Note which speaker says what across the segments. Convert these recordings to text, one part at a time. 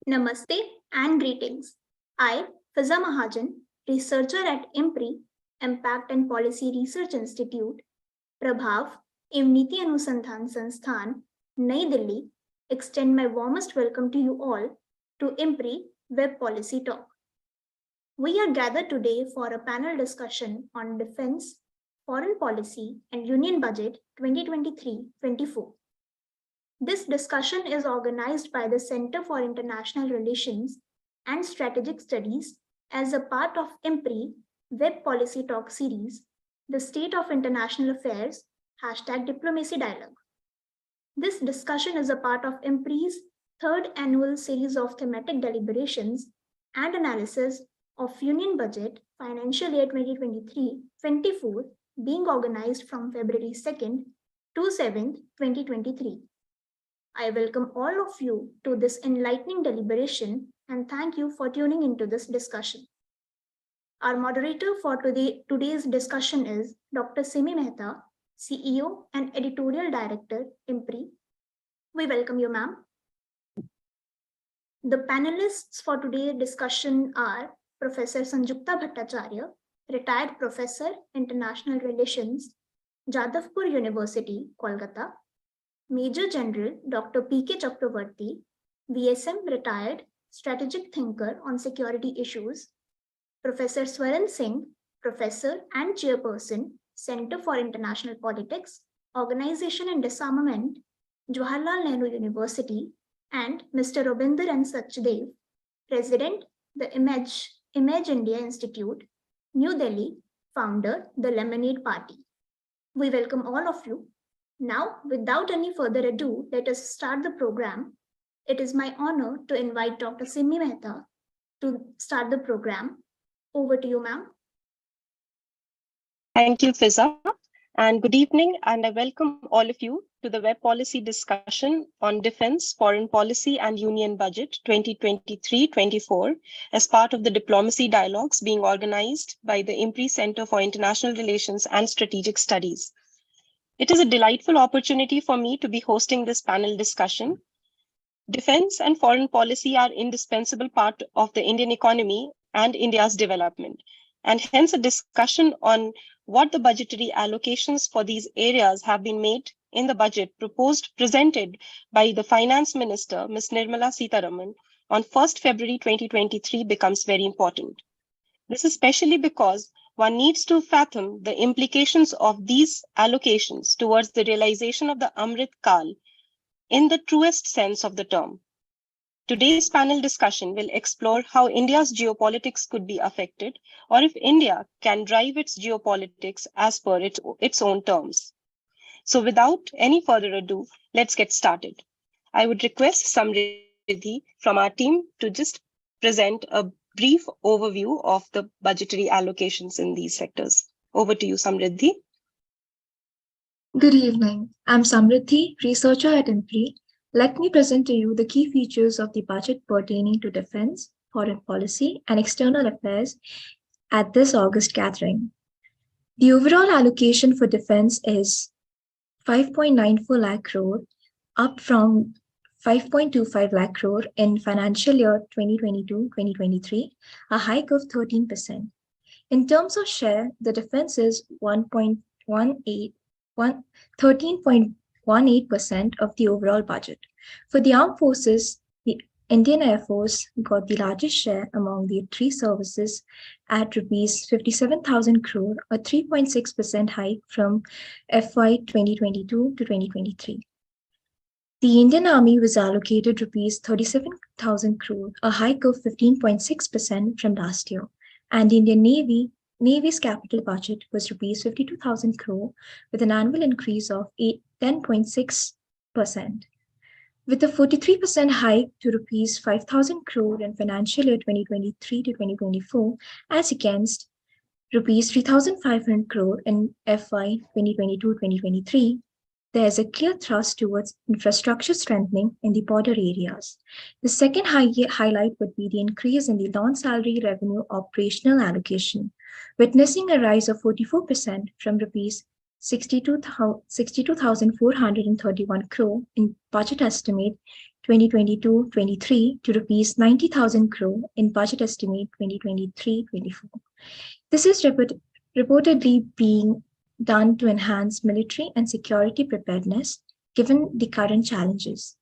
Speaker 1: Namaste and greetings. I, Fiza Mahajan, researcher at IMPRI, Impact and Policy Research Institute, Prabhav, एवं नीति अनुसंधान संस्थान, नई Delhi, extend my warmest welcome to you all to IMPRI Web Policy Talk. We are gathered today for a panel discussion on defense, foreign policy, and Union Budget 2023-24. This discussion is organized by the Center for International Relations and Strategic Studies as a part of IMPRI Web Policy Talk series, The State of International Affairs, #Diplomacy Dialogue. This discussion is a part of IMPRI's third annual series of thematic deliberations and analysis of Union Budget Financial Year 2023-24 being organized from February 2nd to 7th, 2023. I welcome all of you to this enlightening deliberation and thank you for tuning into this discussion. Our moderator for today's discussion is Dr. Simi Mehta, CEO and Editorial Director, IMPRI. We welcome you, ma'am. The panelists for today's discussion are Professor Sanjukta Bhattacharya, retired Professor, International Relations, Jadavpur University, Kolkata, Major General Dr. K Chakravorty, VSM retired, strategic thinker on security issues, Professor Swaran Singh, Professor and Chairperson, Center for International Politics, Organization and Disarmament, Jawaharlal Nehru University, and Mr. Robinder and Sachdev, President, the Image India Institute, New Delhi, founder, the Lemonade Party. We welcome all of you. Now, without any further ado, let us start the program. It is my honor to invite Dr. Simi Mehta to start the program. Over to you, ma'am.
Speaker 2: Thank you, Fiza, and good evening, and I welcome all of you to the Web Policy discussion on Defense, Foreign Policy and Union Budget 2023-24 as part of the Diplomacy Dialogues being organized by the IMPRI Center for International Relations and Strategic Studies. It is a delightful opportunity for me to be hosting this panel discussion. Defense and foreign policy are indispensable part of the Indian economy and India's development, and hence a discussion on what the budgetary allocations for these areas have been made in the budget presented by the Finance Minister, Ms. Nirmala Sitharaman, on 1st February 2023 becomes very important. This is especially because one needs to fathom the implications of these allocations towards the realization of the Amrit Kal in the truest sense of the term. Today's panel discussion will explore how India's geopolitics could be affected, or if India can drive its geopolitics as per its own terms. So without any further ado, let's get started. I would request Samriddhi from our team to just present a brief overview of the budgetary allocations in these sectors. Over to you, Samriddhi.
Speaker 3: Good evening. I'm Samriddhi, researcher at IMPRI. Let me present to you the key features of the budget pertaining to defense, foreign policy, and external affairs at this August gathering. The overall allocation for defense is 5.94 lakh crore, up from 5.25 lakh crore in financial year 2022-2023, a hike of 13%. In terms of share, the defense is 13.18% of the overall budget. For the armed forces, the Indian Air Force got the largest share among the three services at rupees 57,000 crore, a 3.6% hike from FY 2022 to 2023. The Indian Army was allocated rupees 37,000 crore, a hike of 15.6% from last year, and the Indian Navy's capital budget was rupees 52,000 crore with an annual increase of 10.6%. With a 43% hike to rupees 5,000 crore in financial year 2023 to 2024, as against rupees 3,500 crore in FY 2022-2023, there is a clear thrust towards infrastructure strengthening in the border areas. The second highlight would be the increase in the non-salary revenue operational allocation, witnessing a rise of 44% from rupees 62,431 crore in budget estimate 2022-23 to rupees 90,000 crore in budget estimate 2023-24. This is reportedly being done to enhance military and security preparedness given the current challenges.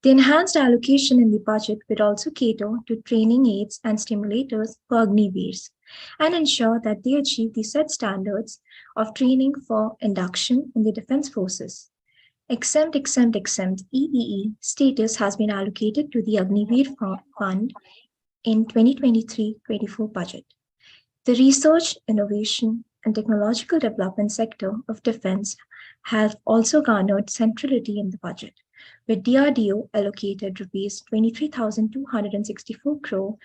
Speaker 3: The enhanced allocation in the budget will also cater to training aids and stimulators for Agniveers and ensure that they achieve the set standards of training for induction in the defense forces. Exempt EEE status has been allocated to the Agniveer Fund in 2023-24 budget. The research, innovation, and technological development sector of defense have also garnered centrality in the budget, with DRDO allocated rupees 23,264 crore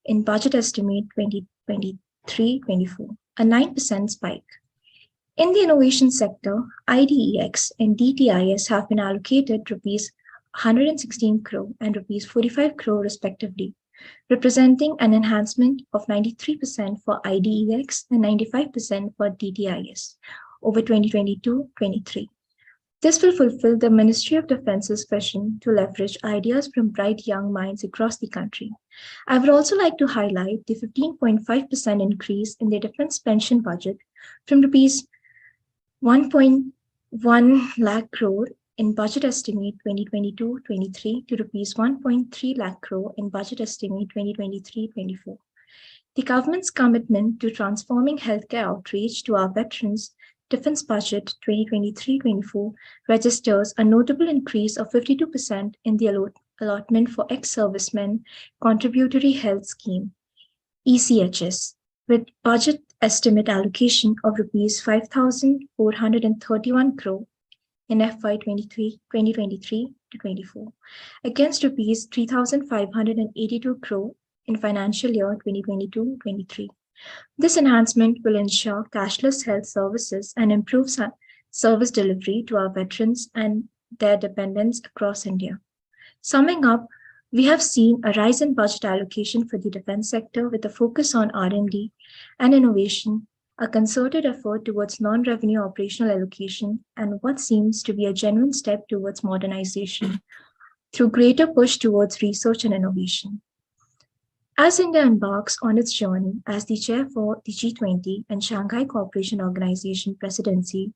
Speaker 3: in budget estimate 2023-24, a 9% spike. In the innovation sector, IDEX and DTIS have been allocated rupees 116 crore and rupees 45 crore respectively, representing an enhancement of 93% for IDEX and 95% for DTIS over 2022-23. This will fulfill the Ministry of Defense's vision to leverage ideas from bright young minds across the country. I would also like to highlight the 15.5% increase in the defense pension budget from rupees 1.1 lakh crore in budget estimate 2022-23 to rupees 1.3 lakh crore in budget estimate 2023-24. The government's commitment to transforming healthcare outreach to our veterans defense budget 2023-24 registers a notable increase of 52% in the allotment for ex-servicemen contributory health scheme, ECHS, with budget estimate allocation of rupees 5,431 crore in FY 2023-24 against rupees 3,582 crore in financial year 2022-23. This enhancement will ensure cashless health services and improve service delivery to our veterans and their dependents across India. Summing up, we have seen a rise in budget allocation for the defense sector with a focus on R&D and innovation, a concerted effort towards non-revenue operational allocation, and what seems to be a genuine step towards modernization through greater push towards research and innovation. As India embarks on its journey as the chair for the G20 and Shanghai Cooperation Organization presidency,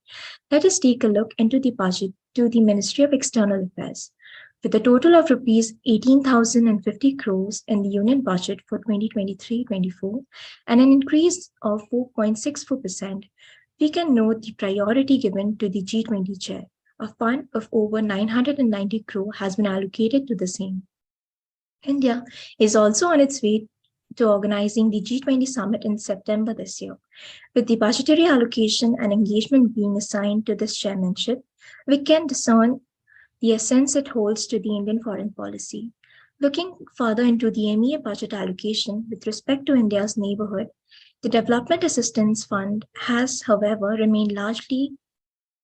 Speaker 3: let us take a look into the budget to the Ministry of External Affairs, with a total of rupees 18,050 crores in the union budget for 2023-24 and an increase of 4.64%, we can note the priority given to the G20 chair. A fund of over 990 crore has been allocated to the same. India is also on its way to organizing the G20 summit in September this year. With the budgetary allocation and engagement being assigned to this chairmanship, we can discern the essence it holds to the Indian foreign policy. Looking further into the MEA budget allocation with respect to India's neighborhood, the Development Assistance Fund has, however, remained largely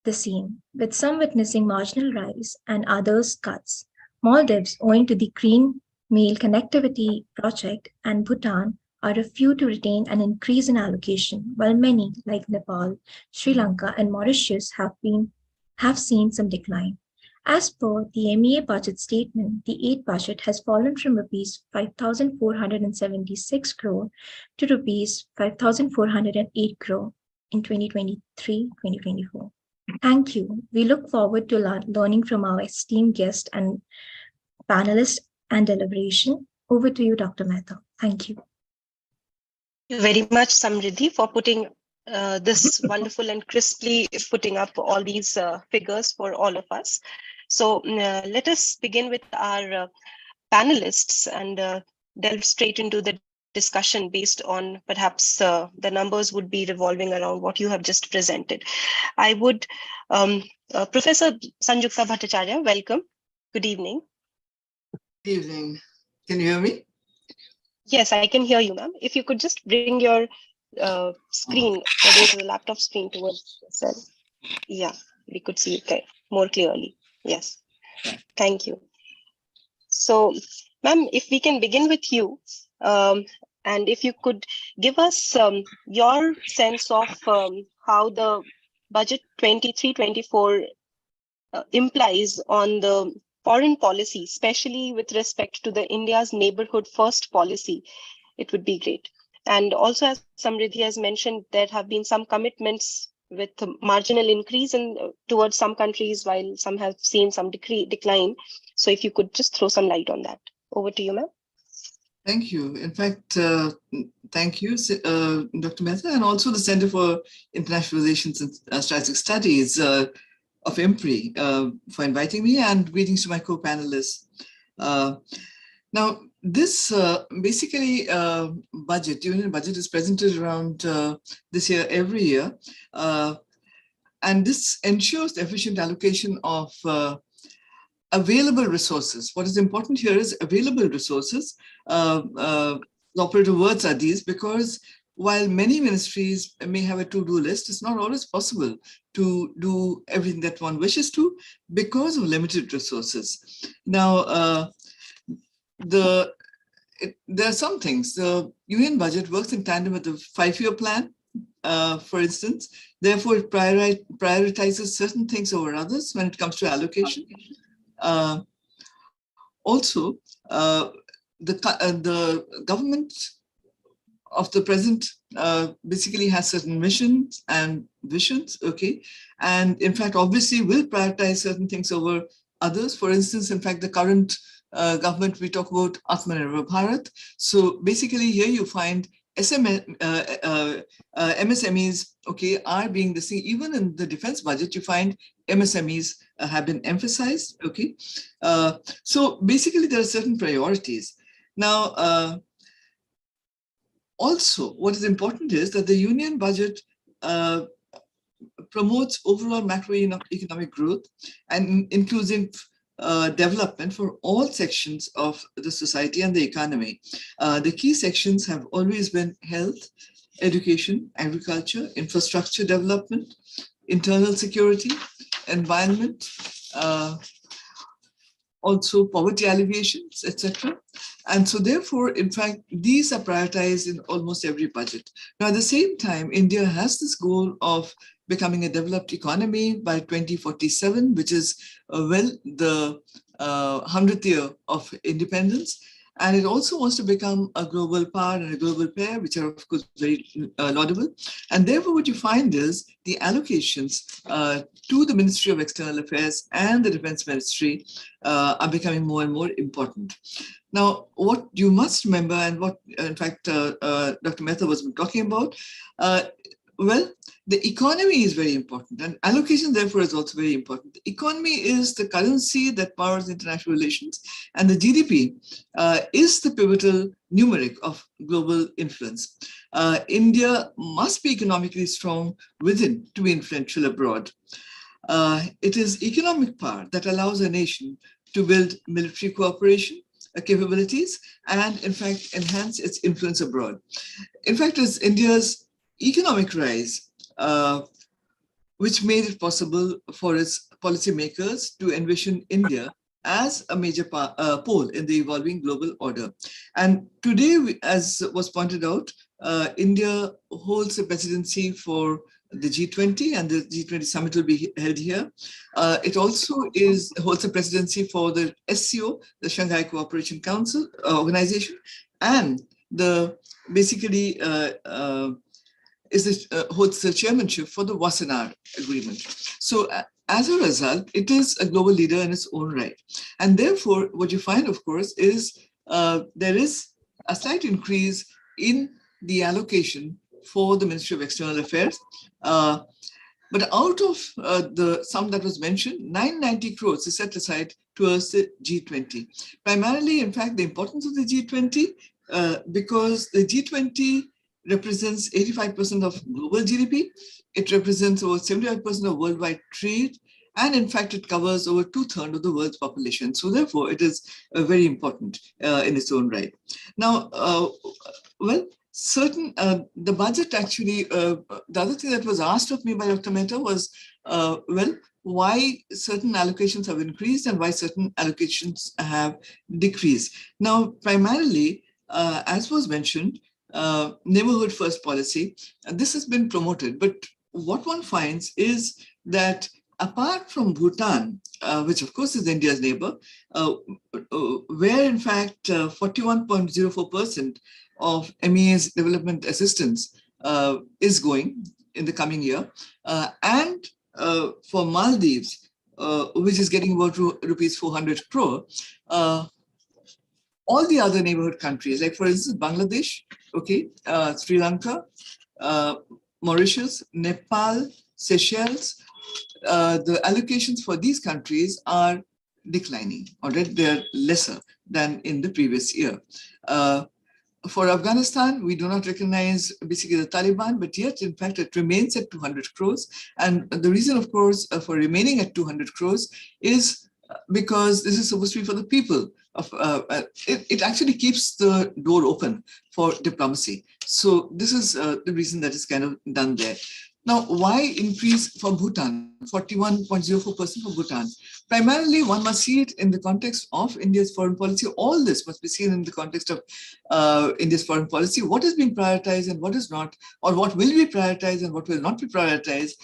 Speaker 3: the same, with some witnessing marginal rise and others cuts. Maldives, owing to the Green Mail Connectivity Project, and Bhutan are a few to retain an increase in allocation, while many, like Nepal, Sri Lanka, and Mauritius, have seen some decline. As per the MEA budget statement, the aid budget has fallen from rupees 5,476 crore to rupees 5,408 crore in 2023-2024. Thank you. We look forward to learning from our esteemed guest and panelist and deliberation. Over to you, Dr. Mehta. Thank you.
Speaker 2: Thank you very much, Samriddhi, for putting this wonderful and crisply putting up all these figures for all of us. So let us begin with our panelists and delve straight into the discussion based on perhaps the numbers would be revolving around what you have just presented. I would, Professor Sanjukta Bhattacharya, welcome. Good evening.
Speaker 4: Good evening. Can you hear me?
Speaker 2: Yes, I can hear you, ma'am. If you could just bring your screen, whether it's the laptop screen towards yourself. Yeah, we could see it more clearly. Yes, thank you. So, ma'am, if we can begin with you, and if you could give us your sense of how the budget 23-24 implies on the foreign policy, especially with respect to the India's neighborhood first policy, it would be great. And also, as Samriddhi has mentioned, there have been some commitments with a marginal increase towards some countries, while some have seen some decline. So if you could just throw some light on that. Over to you, ma'am.
Speaker 4: Thank you. In fact, thank you, Dr. Mehta, and also the Center for International Relations and Strategic Studies of IMPRI for inviting me, and greetings to my co-panelists. Now, this basically budget, union budget, is presented around this year every year, and this ensures the efficient allocation of available resources. What is important here is available resources. The operative words are these, because while many ministries may have a to-do list, it's not always possible to do everything that one wishes to because of limited resources. Now, there are some things. The union budget works in tandem with the 5-year plan, for instance. Therefore, it prioritizes certain things over others when it comes to allocation. Also, the government of the present basically has certain missions and visions, okay? And in fact, obviously will prioritize certain things over others. For instance, in fact, the current government, we talk about Atmanirbhar Bharat. So basically here you find MSMEs, okay, are being the same. Even in the defense budget, you find MSMEs have been emphasized, okay? So basically there are certain priorities. Now, also, what is important is that the union budget promotes overall macroeconomic growth and inclusive development for all sections of the society and the economy. The key sections have always been health, education, agriculture, infrastructure development, internal security, environment, also poverty alleviations, etc. And so therefore, in fact, these are prioritized in almost every budget. Now, at the same time, India has this goal of becoming a developed economy by 2047, which is the 100th year of independence. And it also wants to become a global power and a global player, which are, of course, very laudable. And therefore, what you find is the allocations to the Ministry of External Affairs and the Defense Ministry are becoming more and more important. Now, what you must remember, and what, in fact, Dr. Mehta was talking about, well, the economy is very important, and allocation, therefore, is also very important. The economy is the currency that powers international relations, and the GDP is the pivotal numeric of global influence. India must be economically strong within to be influential abroad. It is economic power that allows a nation to build military cooperation, capabilities, and in fact, enhance its influence abroad. In fact, it's India's economic rise, which made it possible for its policymakers to envision India as a major pole in the evolving global order. And today, as was pointed out, India holds the presidency for the G20, and the G20 summit will be held here. It also holds the presidency for the SCO, the Shanghai Cooperation Council organization, and basically holds the chairmanship for the Wassenaar Agreement. So as a result, it is a global leader in its own right. And therefore, what you find, of course, is there is a slight increase in the allocation for the Ministry of External Affairs. But out of the sum that was mentioned, 990 crores is set aside towards the G20. Primarily, in fact, the importance of the G20, because the G20 represents 85% of global GDP. It represents over 75% of worldwide trade. And in fact, it covers over 2/3 of the world's population. So therefore, it is very important in its own right. Now, well, the budget actually, the other thing that was asked of me by Dr. Mehta was, well, why certain allocations have increased and why certain allocations have decreased. Now, primarily, as was mentioned, neighborhood first policy, this has been promoted, but what one finds is that apart from Bhutan, which of course is India's neighbor, where in fact 41.04% of MEA's development assistance is going in the coming year, and for Maldives, which is getting about rupees 400 crore, all the other neighborhood countries, like for instance, Bangladesh, okay, Sri Lanka, Mauritius, Nepal, Seychelles, the allocations for these countries are declining, all right? They're lesser than in the previous year. For Afghanistan, we do not recognize basically the Taliban, but yet, in fact, it remains at 200 crores. And the reason, of course, for remaining at 200 crores is because this is supposed to be for the people. It actually keeps the door open for diplomacy. So this is the reason that is kind of done there. Now, why increase for Bhutan? 41.04% for Bhutan. Primarily, one must see it in the context of India's foreign policy. All this must be seen in the context of India's foreign policy. What is being prioritized and what is not, or what will be prioritized and what will not be prioritized.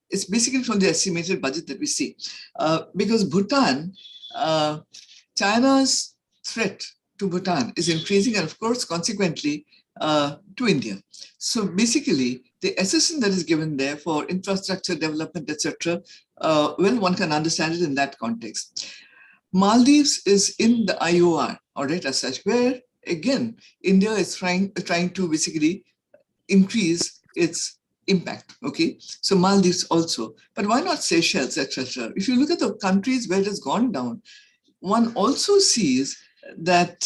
Speaker 4: It's basically from the estimated budget that we see. Because Bhutan, China's threat to Bhutan is increasing, and of course, consequently, to India. So basically, the assistance that is given there for infrastructure development, etc., well, one can understand it in that context. Maldives is in the IOR, all right, as such, where again, India is trying to basically increase its impact, okay? So Maldives also, but why not Seychelles, etc.? If you look at the countries where it has gone down, one also sees that,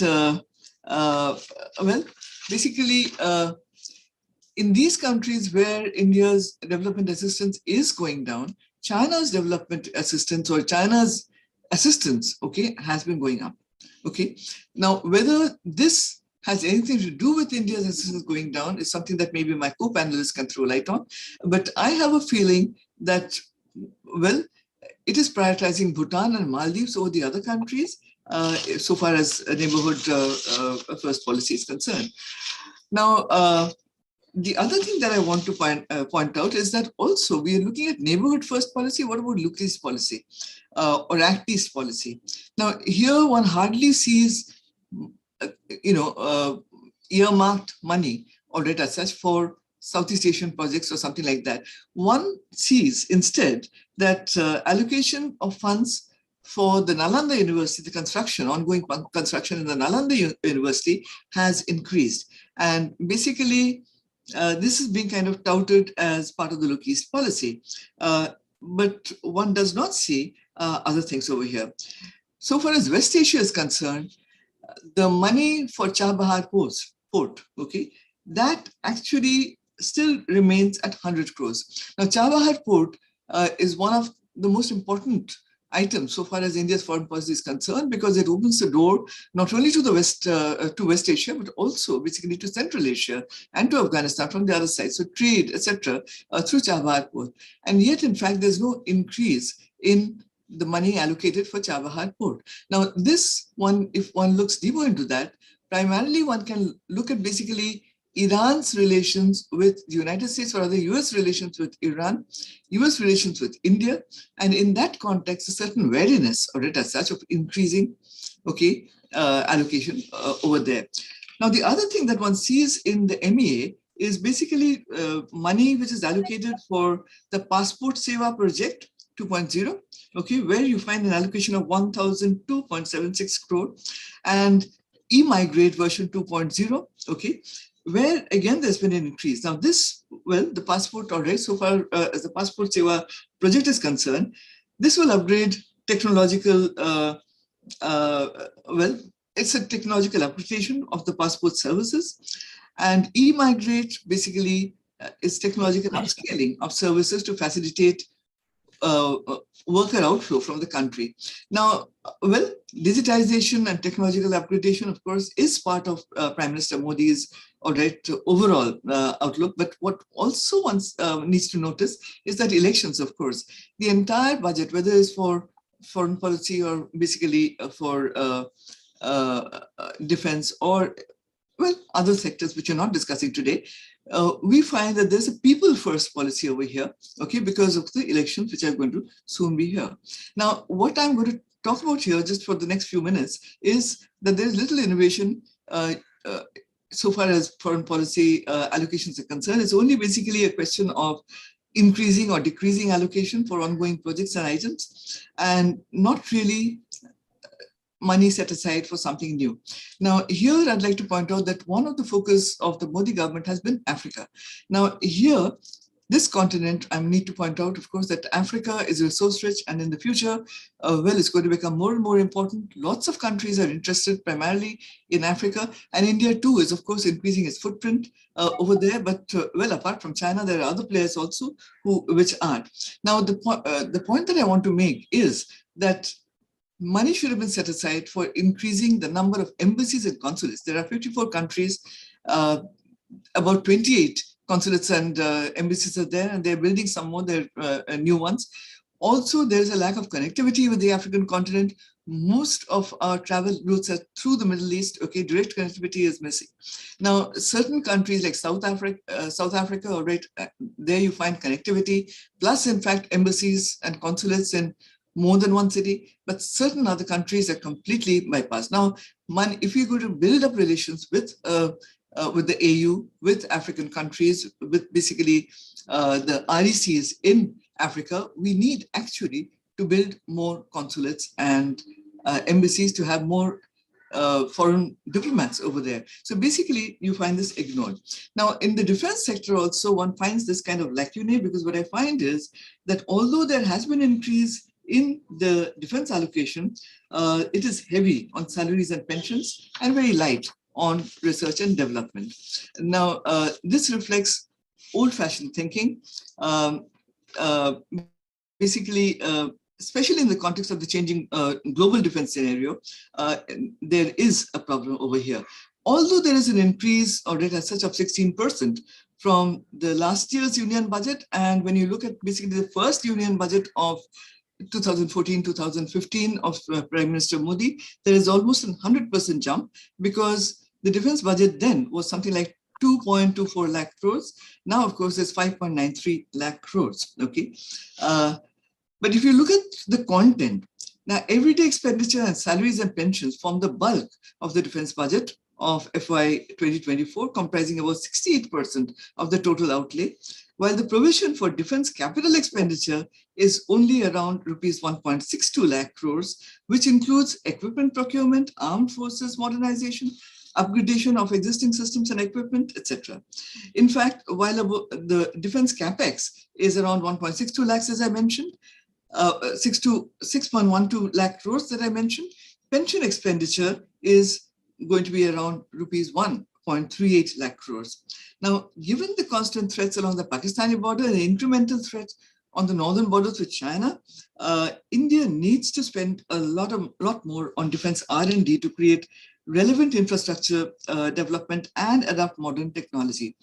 Speaker 4: well, basically, in these countries where India's development assistance is going down, China's development assistance or China's assistance, okay, has been going up, okay? Now, whether this has anything to do with India's assistance going down is something that maybe my co-panelists can throw light on. But I have a feeling that, well, it is prioritizing Bhutan and Maldives over the other countries, so far as neighborhood first policy is concerned. Now, the other thing that I want to point out is that also we are looking at neighborhood first policy. What about look east policy or act east policy? Now, here one hardly sees, earmarked money or data such for Southeast Asian projects or something like that. One sees instead that allocation of funds for the Nalanda University, the ongoing construction in the Nalanda University has increased. And basically, this is being kind of touted as part of the Look East policy. But one does not see other things over here. So far as West Asia is concerned, the money for Chabahar Port, okay, that actually still remains at 100 crores. Now, Chabahar Port is one of the most important items so far as India's foreign policy is concerned, because it opens the door not only to the West Asia, but also basically to Central Asia and to Afghanistan from the other side. So trade, etc., through Chabahar Port. And yet, in fact, there's no increase in the money allocated for Chabahar Port. Now, this one, if one looks deeper into that, primarily one can look at basically Iran's relations with the United States, or other US relations with Iran, US relations with India, and in that context, a certain wariness, or it as such, of increasing, okay, allocation over there. Now, the other thing that one sees in the MEA is basically money which is allocated for the Passport Seva project 2.0, okay, where you find an allocation of 1,002.76 crore, and e-migrate version 2.0, okay, where again there's been an increase. Now this, well, the passport, all right, so far as the Passport Seva project is concerned, this will upgrade technological, well, it's a technological application of the passport services, and e-migrate basically is technological upscaling of services to facilitate worker outflow from the country. Now, well, digitization and technological upgradation, of course, is part of Prime Minister Modi's overall outlook. But what also one needs to notice is that elections, of course, the entire budget, whether it's for foreign policy or basically for defense or, well, other sectors which we're not discussing today, we find that there's a people first policy over here, okay, because of the elections which are going to soon be here. Now, what I'm going to talk about here just for the next few minutes is that there's little innovation so far as foreign policy allocations are concerned. It's only basically a question of increasing or decreasing allocation for ongoing projects and items, and not really money set aside for something new. Now, here I'd like to point out that one of the focus of the Modi government has been Africa. Now, here, this continent, I need to point out, of course, that Africa is resource rich, and in the future, well, it's going to become more and more important. Lots of countries are interested primarily in Africa, and India too is, of course, increasing its footprint over there. But well, apart from China, there are other players also which aren't. Now, the point that I want to make is that money should have been set aside for increasing the number of embassies and consulates. There are 54 countries, about 28 consulates and embassies are there, and they're building some more, they're new ones. Also, there's a lack of connectivity with the African continent. Most of our travel routes are through the Middle East. Okay, direct connectivity is missing. Now, certain countries like South Africa, all right, there you find connectivity, plus in fact embassies and consulates in more than one city, but certain other countries are completely bypassed. Now, if you're going to build up relations with the AU, with African countries, with basically the RECs in Africa, we need actually to build more consulates and embassies to have more foreign diplomats over there. So basically, you find this ignored. Now, in the defense sector also, one finds this kind of lacunae, because what I find is that although there has been an increase in the defense allocation, it is heavy on salaries and pensions and very light on research and development. Now, this reflects old-fashioned thinking. Basically, especially in the context of the changing global defense scenario, there is a problem over here. Although there is an increase or rate as such of 16% from the last year's union budget, and when you look at basically the first union budget of 2014-2015 of Prime Minister Modi, there is almost a 100% jump, because the defense budget then was something like 2.24 lakh crores. Now, of course, it's 5.93 lakh crores. Okay, but if you look at the content, now everyday expenditure and salaries and pensions form the bulk of the defense budget of FY 2024, comprising about 68% of the total outlay, while the provision for defense capital expenditure is only around rupees 1.62 lakh crores, which includes equipment procurement, armed forces modernization, upgradation of existing systems and equipment, etc. In fact, while the defense capex is around 1.62 lakhs, as I mentioned, 6.12 lakh crores that I mentioned, pension expenditure is going to be around rupees 1.38 lakh crores. Now, given the constant threats along the Pakistani border and the incremental threat on the northern borders with China, India needs to spend a lot more on defense R&D to create relevant infrastructure development and adopt modern technology.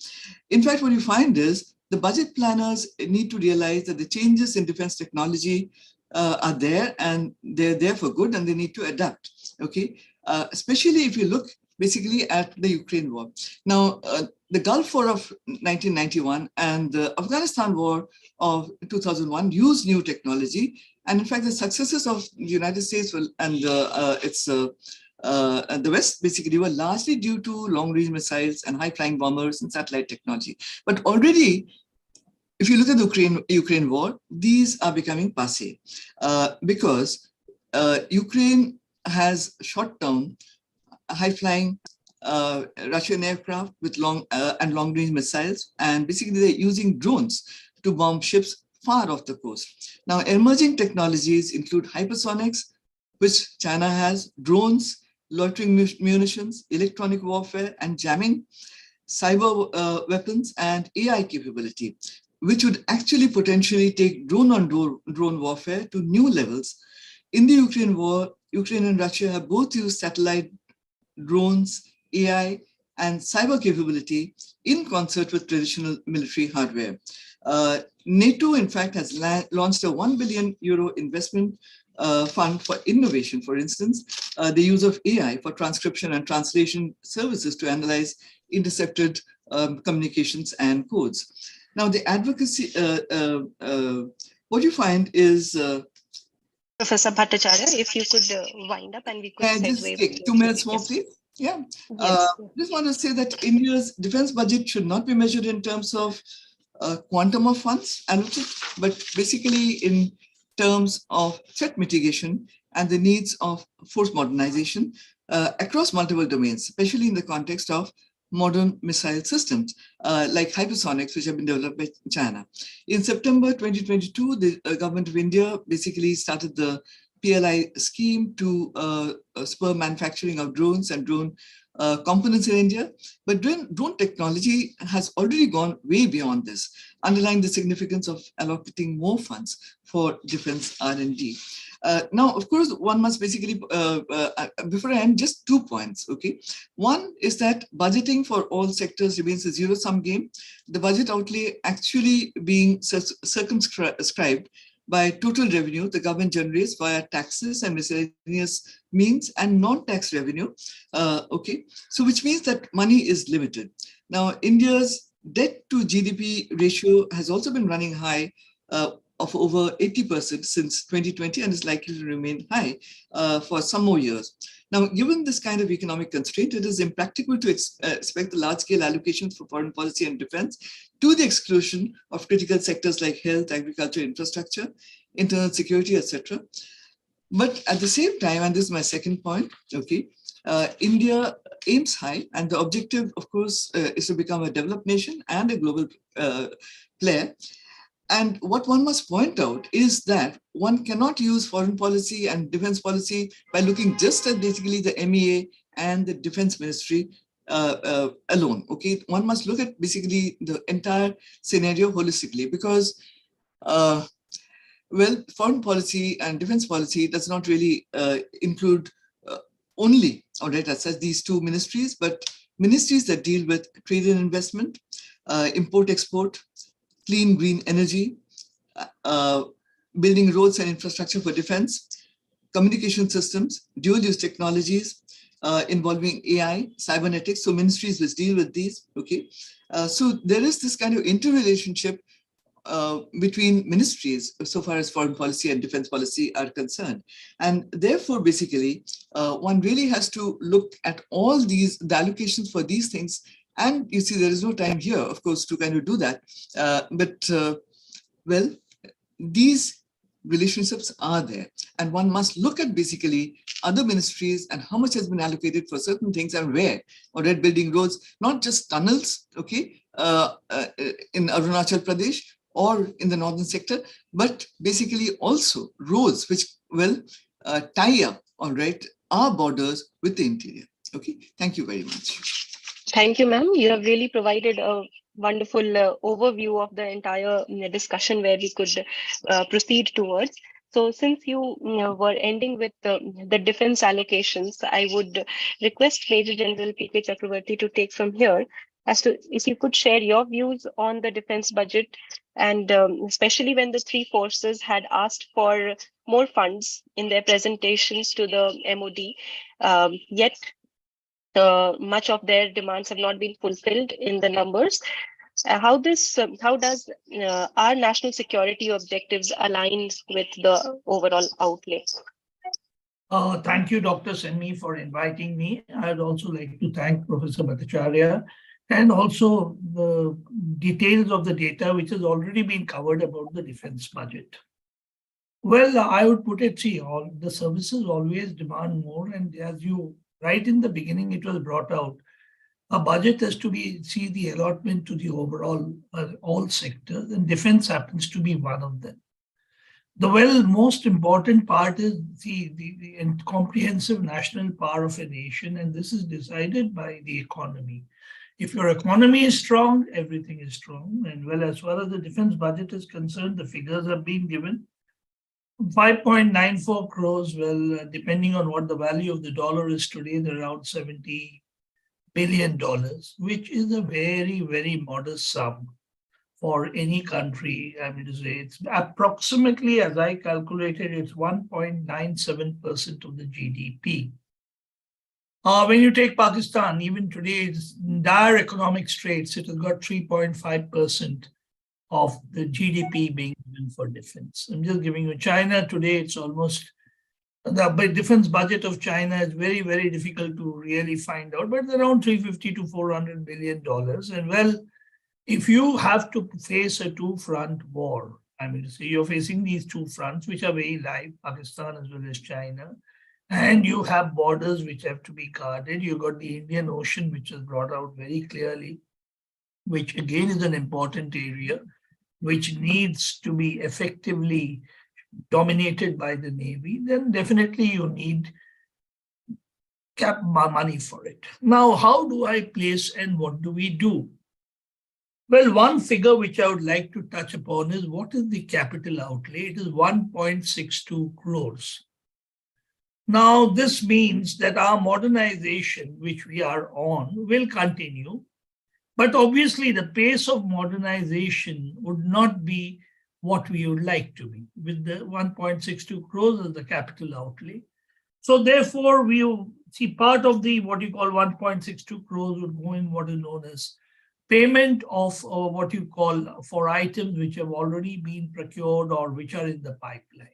Speaker 4: In fact, what you find is the budget planners need to realize that the changes in defense technology are there, and they're there for good, and they need to adapt. Okay, especially if you look basically at the Ukraine war. Now, the Gulf War of 1991 and the Afghanistan War of 2001 used new technology, and in fact, the successes of the United States and the West basically were largely due to long-range missiles and high-flying bombers and satellite technology. But already, if you look at the Ukraine war, these are becoming passé because Ukraine has shot down high-flying Russian aircraft with long-range missiles, and basically they're using drones to bomb ships far off the coast. Now, emerging technologies include hypersonics, which China has, drones, loitering munitions, electronic warfare and jamming, cyber weapons, and AI capability, which would actually potentially take drone-on-drone warfare to new levels. In the Ukraine war, Ukraine and Russia have both used satellite, drones, AI, and cyber capability in concert with traditional military hardware. NATO, in fact, has launched a €1 billion investment fund for innovation. For instance, the use of AI for transcription and translation services to analyze intercepted communications and codes. Now, the advocacy, what you find is
Speaker 2: Professor Bhattacharya, if you could wind up and we could
Speaker 4: just
Speaker 2: segue.
Speaker 4: take 2 minutes more, please. Yeah.
Speaker 2: Yes.
Speaker 4: Just want to say that India's defense budget should not be measured in terms of quantum of funds allocated, but basically in terms of threat mitigation and the needs of force modernization across multiple domains, especially in the context of modern missile systems like hypersonics, which have been developed by China. In September 2022, the government of India basically started the PLI scheme to spur manufacturing of drones and drone components in India. But drone technology has already gone way beyond this, underlying the significance of allocating more funds for defense R&D. Now, of course, one must basically, before I end, just 2 points, okay? One is that budgeting for all sectors remains a zero-sum game. The budget outlay actually being circumscribed by total revenue the government generates via taxes and miscellaneous means and non-tax revenue, okay? So which means that money is limited. Now, India's debt to GDP ratio has also been running high of over 80% since 2020 and is likely to remain high for some more years. Now, given this kind of economic constraint, it is impractical to expect the large-scale allocations for foreign policy and defense to the exclusion of critical sectors like health, agriculture, infrastructure, internal security, etc. But at the same time, and this is my second point, okay, India aims high, and the objective, of course, is to become a developed nation and a global player. And what one must point out is that one cannot use foreign policy and defense policy by looking just at basically the MEA and the defense ministry alone, okay? One must look at basically the entire scenario holistically because, well, foreign policy and defense policy does not really include only, all right, as such, these two ministries, but ministries that deal with trade and investment, import-export, clean green energy, building roads and infrastructure for defense, communication systems, dual-use technologies involving AI, cybernetics, so ministries which deal with these, okay? So there is this kind of interrelationship between ministries so far as foreign policy and defense policy are concerned. And therefore, basically, one really has to look at all these, the allocations for these things. And you see, there is no time here, of course, to kind of do that. Well, these relationships are there. And one must look at basically other ministries and how much has been allocated for certain things and where, or at building roads, not just tunnels, okay, in Arunachal Pradesh or in the northern sector, but basically also roads which will tie up, all right, our borders with the interior. Okay, thank you very much.
Speaker 2: Thank you, ma'am. You have really provided a wonderful overview of the entire discussion where we could proceed towards. So since you were ending with the defense allocations, I would request Major General K Chakravorty to take from here as to if you could share your views on the defense budget, and especially when the three forces had asked for more funds in their presentations to the MOD, yet much of their demands have not been fulfilled in the numbers. How does our national security objectives align with the overall outlay?
Speaker 5: Thank you, Dr. Simi, for inviting me. I'd also like to thank Professor Bhattacharya and also the details of the data which has already been covered about the defense budget. Well, I would put it, see, all the services always demand more, and as you right in the beginning, it was brought out, a budget has to see the allotment to the overall all sectors, and defense happens to be one of them. The most important part is the comprehensive national power of a nation, and this is decided by the economy. If your economy is strong, everything is strong. And well, as far as the defense budget is concerned, the figures have been given. 5.94 crores, well, depending on what the value of the dollar is today, they're around $70 billion, which is a very, very modest sum for any country. I mean to say, it's approximately, as I calculated, it's 1.97% of the GDP. When you take Pakistan, even today, it's in dire economic straits. It has got 3.5% of the GDP being given for defense. I'm just giving you China today, it's almost, the defense budget of China is very, very difficult to really find out, but it's around $350 to $400 billion. And well, if you have to face a two-front war, I mean, so you're facing these two fronts, which are very live, Pakistan as well as China, and you have borders which have to be guarded. You've got the Indian Ocean, which is brought out very clearly, which again is an important area, which needs to be effectively dominated by the Navy, then definitely you need money for it. Now, how do I place and what do we do? Well, one figure which I would like to touch upon is what is the capital outlay? It is 1.62 crores. Now, this means that our modernization, which we are on, will continue. But obviously, the pace of modernization would not be what we would like to be with the 1.62 crores as the capital outlay. So therefore, we see part of the what you call 1.62 crores would go in what is known as payment of what you call for items which have already been procured or which are in the pipeline.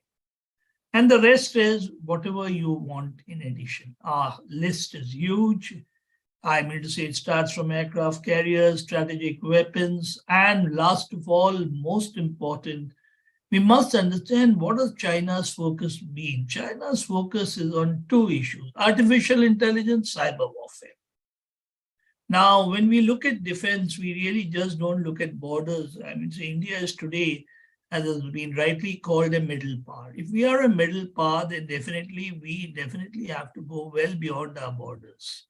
Speaker 5: And the rest is whatever you want in addition. Our list is huge. I mean to say it starts from aircraft carriers, strategic weapons, and last of all, most important, we must understand what has China's focus been. China's focus is on two issues: artificial intelligence, cyber warfare. Now, when we look at defense, we really just don't look at borders. I mean, so India is today, as has been rightly called, a middle power. If we are a middle power, then we definitely have to go well beyond our borders.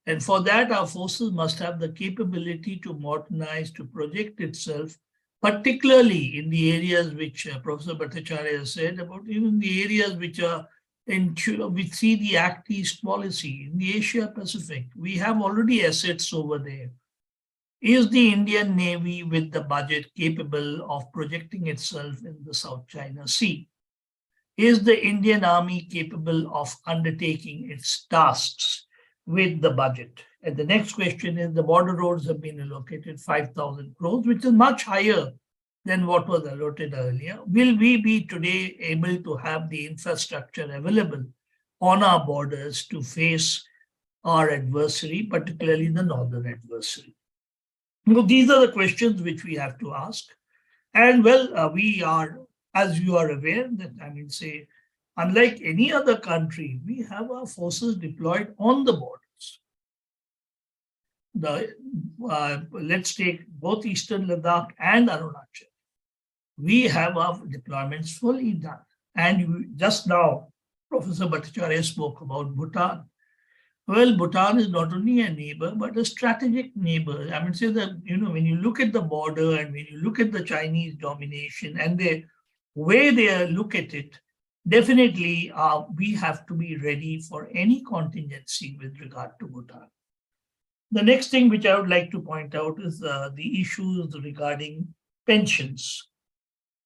Speaker 5: And for that, our forces must have the capability to modernize, to project itself, particularly in the areas which Professor Bhattacharya said about, even the areas which are we see the Act East policy in the Asia Pacific. We have already assets over there. Is the Indian Navy with the budget capable of projecting itself in the South China Sea? Is the Indian Army capable of undertaking its tasks with the budget? And the next question is, the border roads have been allocated 5,000 crores, which is much higher than what was allotted earlier. Will we be today able to have the infrastructure available on our borders to face our adversary, particularly the northern adversary? You know, these are the questions which we have to ask. And well, we are, as you are aware, that I mean, say, unlike any other country, we have our forces deployed on the borders. Let's take both Eastern Ladakh and Arunachal. We have our deployments fully done. And just now, Professor Bhattacharya spoke about Bhutan. Well, Bhutan is not only a neighbor, but a strategic neighbor. I mean, say that, you know, when you look at the border and when you look at the Chinese domination and the way they look at it, definitely we have to be ready for any contingency with regard to Bhutan. The next thing which I would like to point out is the issues regarding pensions.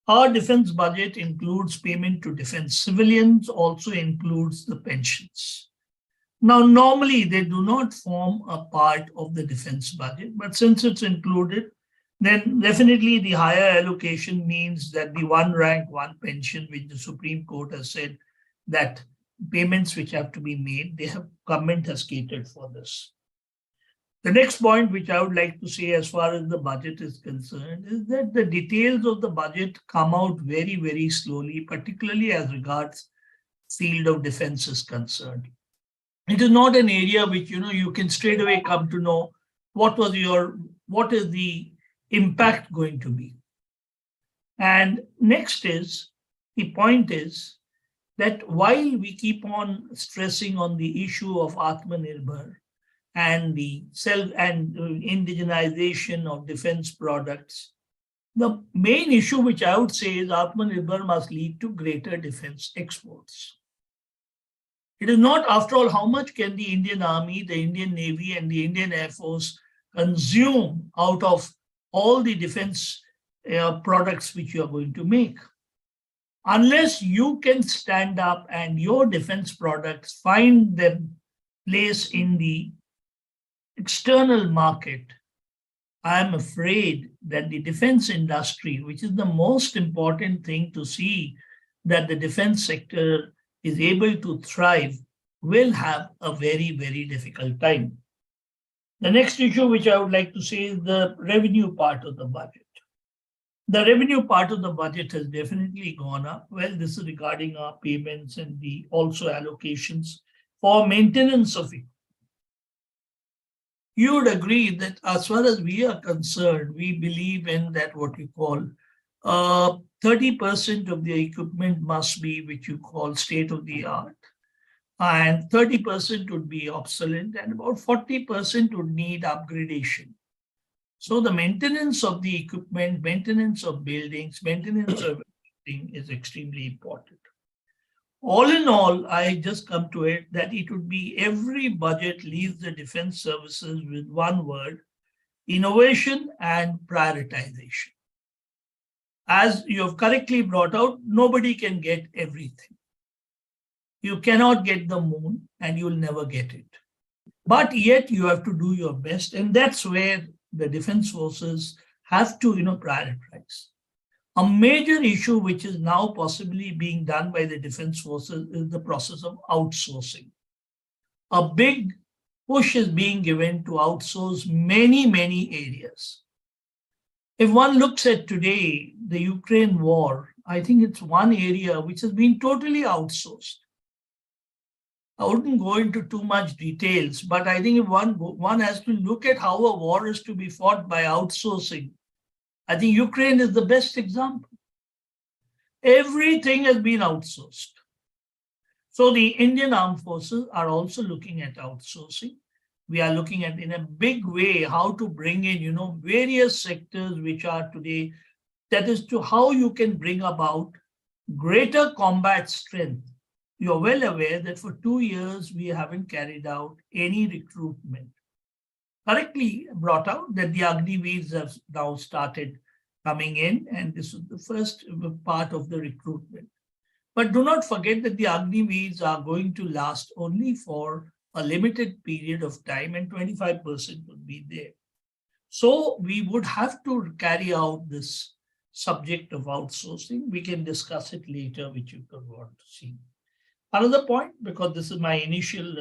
Speaker 5: Our defense budget includes payment to defense civilians, also includes the pensions. Now, normally they do not form a part of the defense budget, but since it's included, then definitely the higher allocation means that the one rank, one pension, which the Supreme Court has said that payments which have to be made, government has catered for this. The next point which I would like to say as far as the budget is concerned is that the details of the budget come out very, very slowly, particularly as regards field of defense is concerned. It is not an area which, you know, you can straight away come to know what is the impact going to be. And next is, the point is that while we keep on stressing on the issue of Atmanirbhar, and the indigenization of defense products, the main issue which I would say is Atmanirbhar must lead to greater defense exports. It is not, after all, how much can the Indian Army, the Indian Navy, and the Indian Air Force consume out of all the defense products which you are going to make. Unless you can stand up and your defense products find them place in the external market, I am afraid that the defense industry, which is the most important thing to see that the defense sector is able to thrive, will have a very, very difficult time. The next issue which I would like to say is the revenue part of the budget. The revenue part of the budget has definitely gone up. Well, this is regarding our payments and the also allocations for maintenance of it. You would agree that as far as we are concerned, we believe in that what you call 30% of the equipment must be which you call state of the art, and 30% would be obsolete, and about 40% would need upgradation. So the maintenance of the equipment, maintenance of buildings, maintenance of everything is extremely important. All in all, I just come to it that it would be every budget leaves the defense services with one word: innovation and prioritization. As you have correctly brought out, nobody can get everything. You cannot get the moon and you'll never get it. But yet you have to do your best, and that's where the defense forces have to prioritize. A major issue which is now possibly being done by the defense forces is the process of outsourcing. A big push is being given to outsource many, many areas. If one looks at today, the Ukraine war, I think it's one area which has been totally outsourced. I wouldn't go into too much details, but I think if one has to look at how a war is to be fought by outsourcing, I think Ukraine is the best example. Everything has been outsourced. So the Indian armed forces are also looking at outsourcing. We are looking at in a big way how to bring in, various sectors which are today, that is to how you can bring about greater combat strength. You're well aware that for 2 years, we haven't carried out any recruitment. Correctly brought out that the Agniveers have now started coming in, and this is the first part of the recruitment. But do not forget that the Agniveers are going to last only for a limited period of time, and 25% would be there. So we would have to carry out this subject of outsourcing. We can discuss it later, which you could want to see. Another point, because this is my initial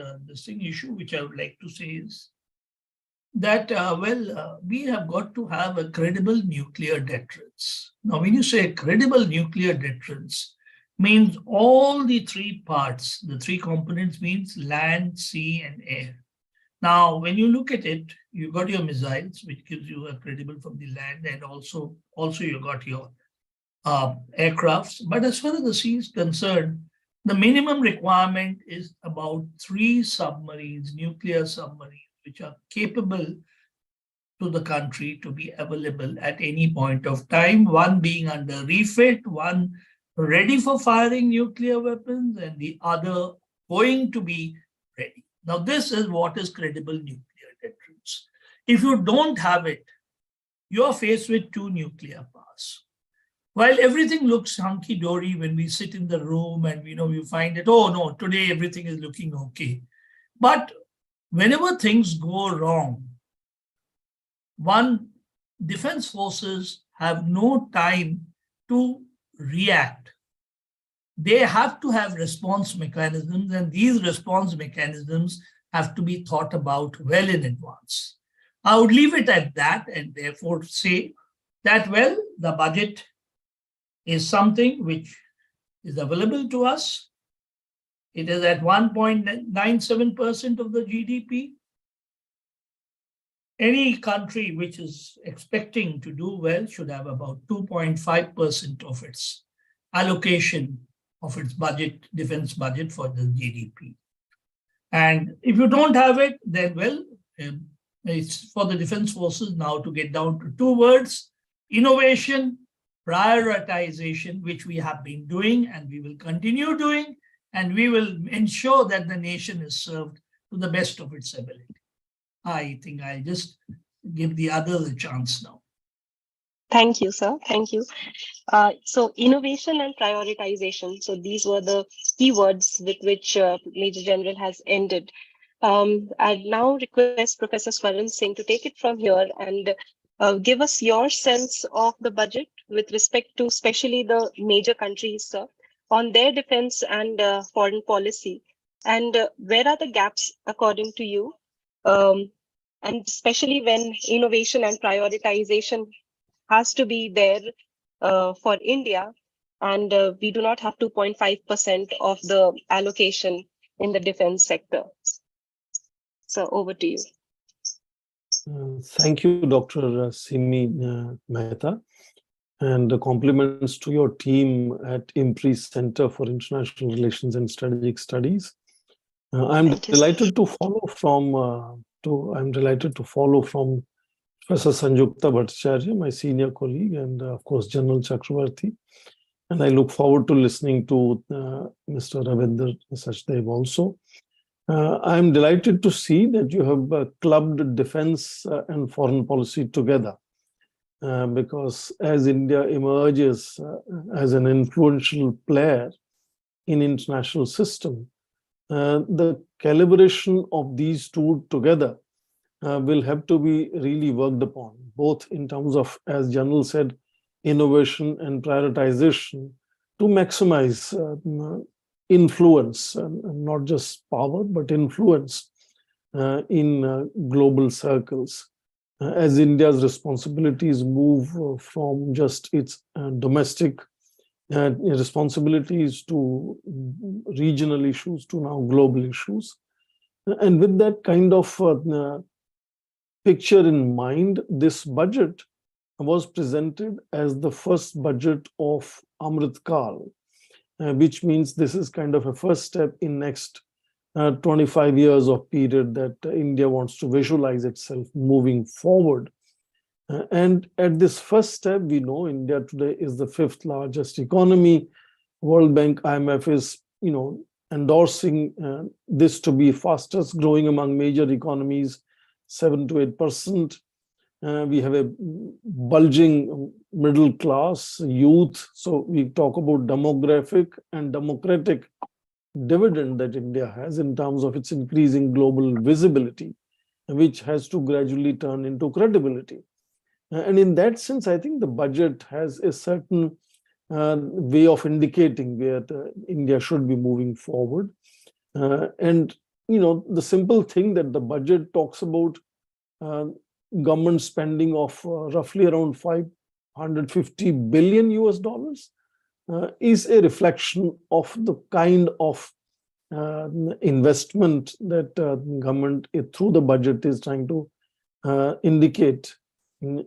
Speaker 5: issue, which I would like to say is that, we have got to have a credible nuclear deterrence. Now, when you say credible nuclear deterrence, means all the three parts, the three components means land, sea, and air. Now, when you look at it, you got your missiles, which gives you a credible from the land, and also you got your aircrafts. But as far as the sea is concerned, the minimum requirement is about 3 submarines, nuclear submarines, which are capable to the country to be available at any point of time, one being under refit, one ready for firing nuclear weapons, and the other going to be ready. Now, this is what is credible nuclear deterrence. If you don't have it, you're faced with 2 nuclear powers. While everything looks hunky-dory when we sit in the room and you find that, oh no, today everything is looking okay. But whenever things go wrong, defense forces have no time to react. They have to have response mechanisms, and these response mechanisms have to be thought about well in advance. I would leave it at that and therefore say that, the budget is something which is available to us. It is at 1.97% of the GDP. Any country which is expecting to do well should have about 2.5% of its allocation of its budget, defense budget for the GDP. And if you don't have it, then it's for the defense forces now to get down to 2 words: innovation, prioritization, which we have been doing and we will continue doing, and we will ensure that the nation is served to the best of its ability. I think I'll just give the others a chance now.
Speaker 2: Thank you, sir. Thank you. So innovation and prioritization. So these were the keywords with which Major General has ended. I now request Professor Swaran Singh to take it from here and give us your sense of the budget with respect to especially the major countries, sir, on their defense and foreign policy. And where are the gaps according to you? And especially when innovation and prioritization has to be there for India, and we do not have 2.5% of the allocation in the defense sector. So over to you.
Speaker 6: Thank you, Dr. Simi Mehta, and compliments to your team at IMPRI Center for International Relations and Strategic Studies. I'm delighted to follow from Professor Sanjukta Bhattacharya, my senior colleague, and of course General Chakravorty. And I look forward to listening to Mr. Ravinder Sachdev also. I'm delighted to see that you have clubbed defense and foreign policy together, because as India emerges as an influential player in international system, the calibration of these two together will have to be really worked upon, both in terms of, as General said, innovation and prioritization to maximize influence, and not just power, but influence in global circles. As India's responsibilities move from just its domestic responsibilities to regional issues to now global issues. And with that kind of picture in mind, this budget was presented as the first budget of Amrit Kal, which means this is kind of a first step in next 25 years of period that India wants to visualize itself moving forward. And at this first step, we know India today is the 5th largest economy. World Bank, IMF is, endorsing this to be fastest growing among major economies, 7 to 8%. We have a bulging middle class, youth. So we talk about demographic and democratic dividend that India has in terms of its increasing global visibility, which has to gradually turn into credibility. And in that sense, I think the budget has a certain way of indicating where India should be moving forward. And, the simple thing that the budget talks about government spending of roughly around $550 billion US is a reflection of the kind of investment that government through the budget is trying to indicate,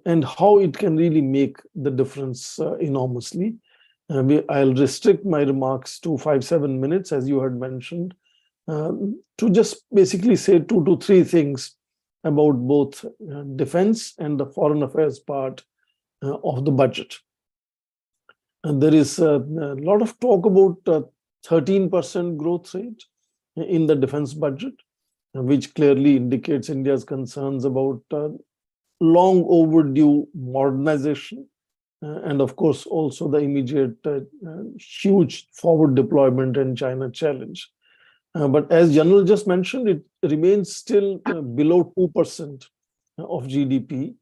Speaker 6: and how it can really make the difference enormously. I'll restrict my remarks to 5-7 minutes, as you had mentioned, to just basically say 2 to 3 things about both defense and the foreign affairs part of the budget. And there is a lot of talk about 13% growth rate in the defense budget, which clearly indicates India's concerns about long overdue modernization, and of course also the immediate huge forward deployment and China challenge. But as General just mentioned, it remains still below 2% of GDP,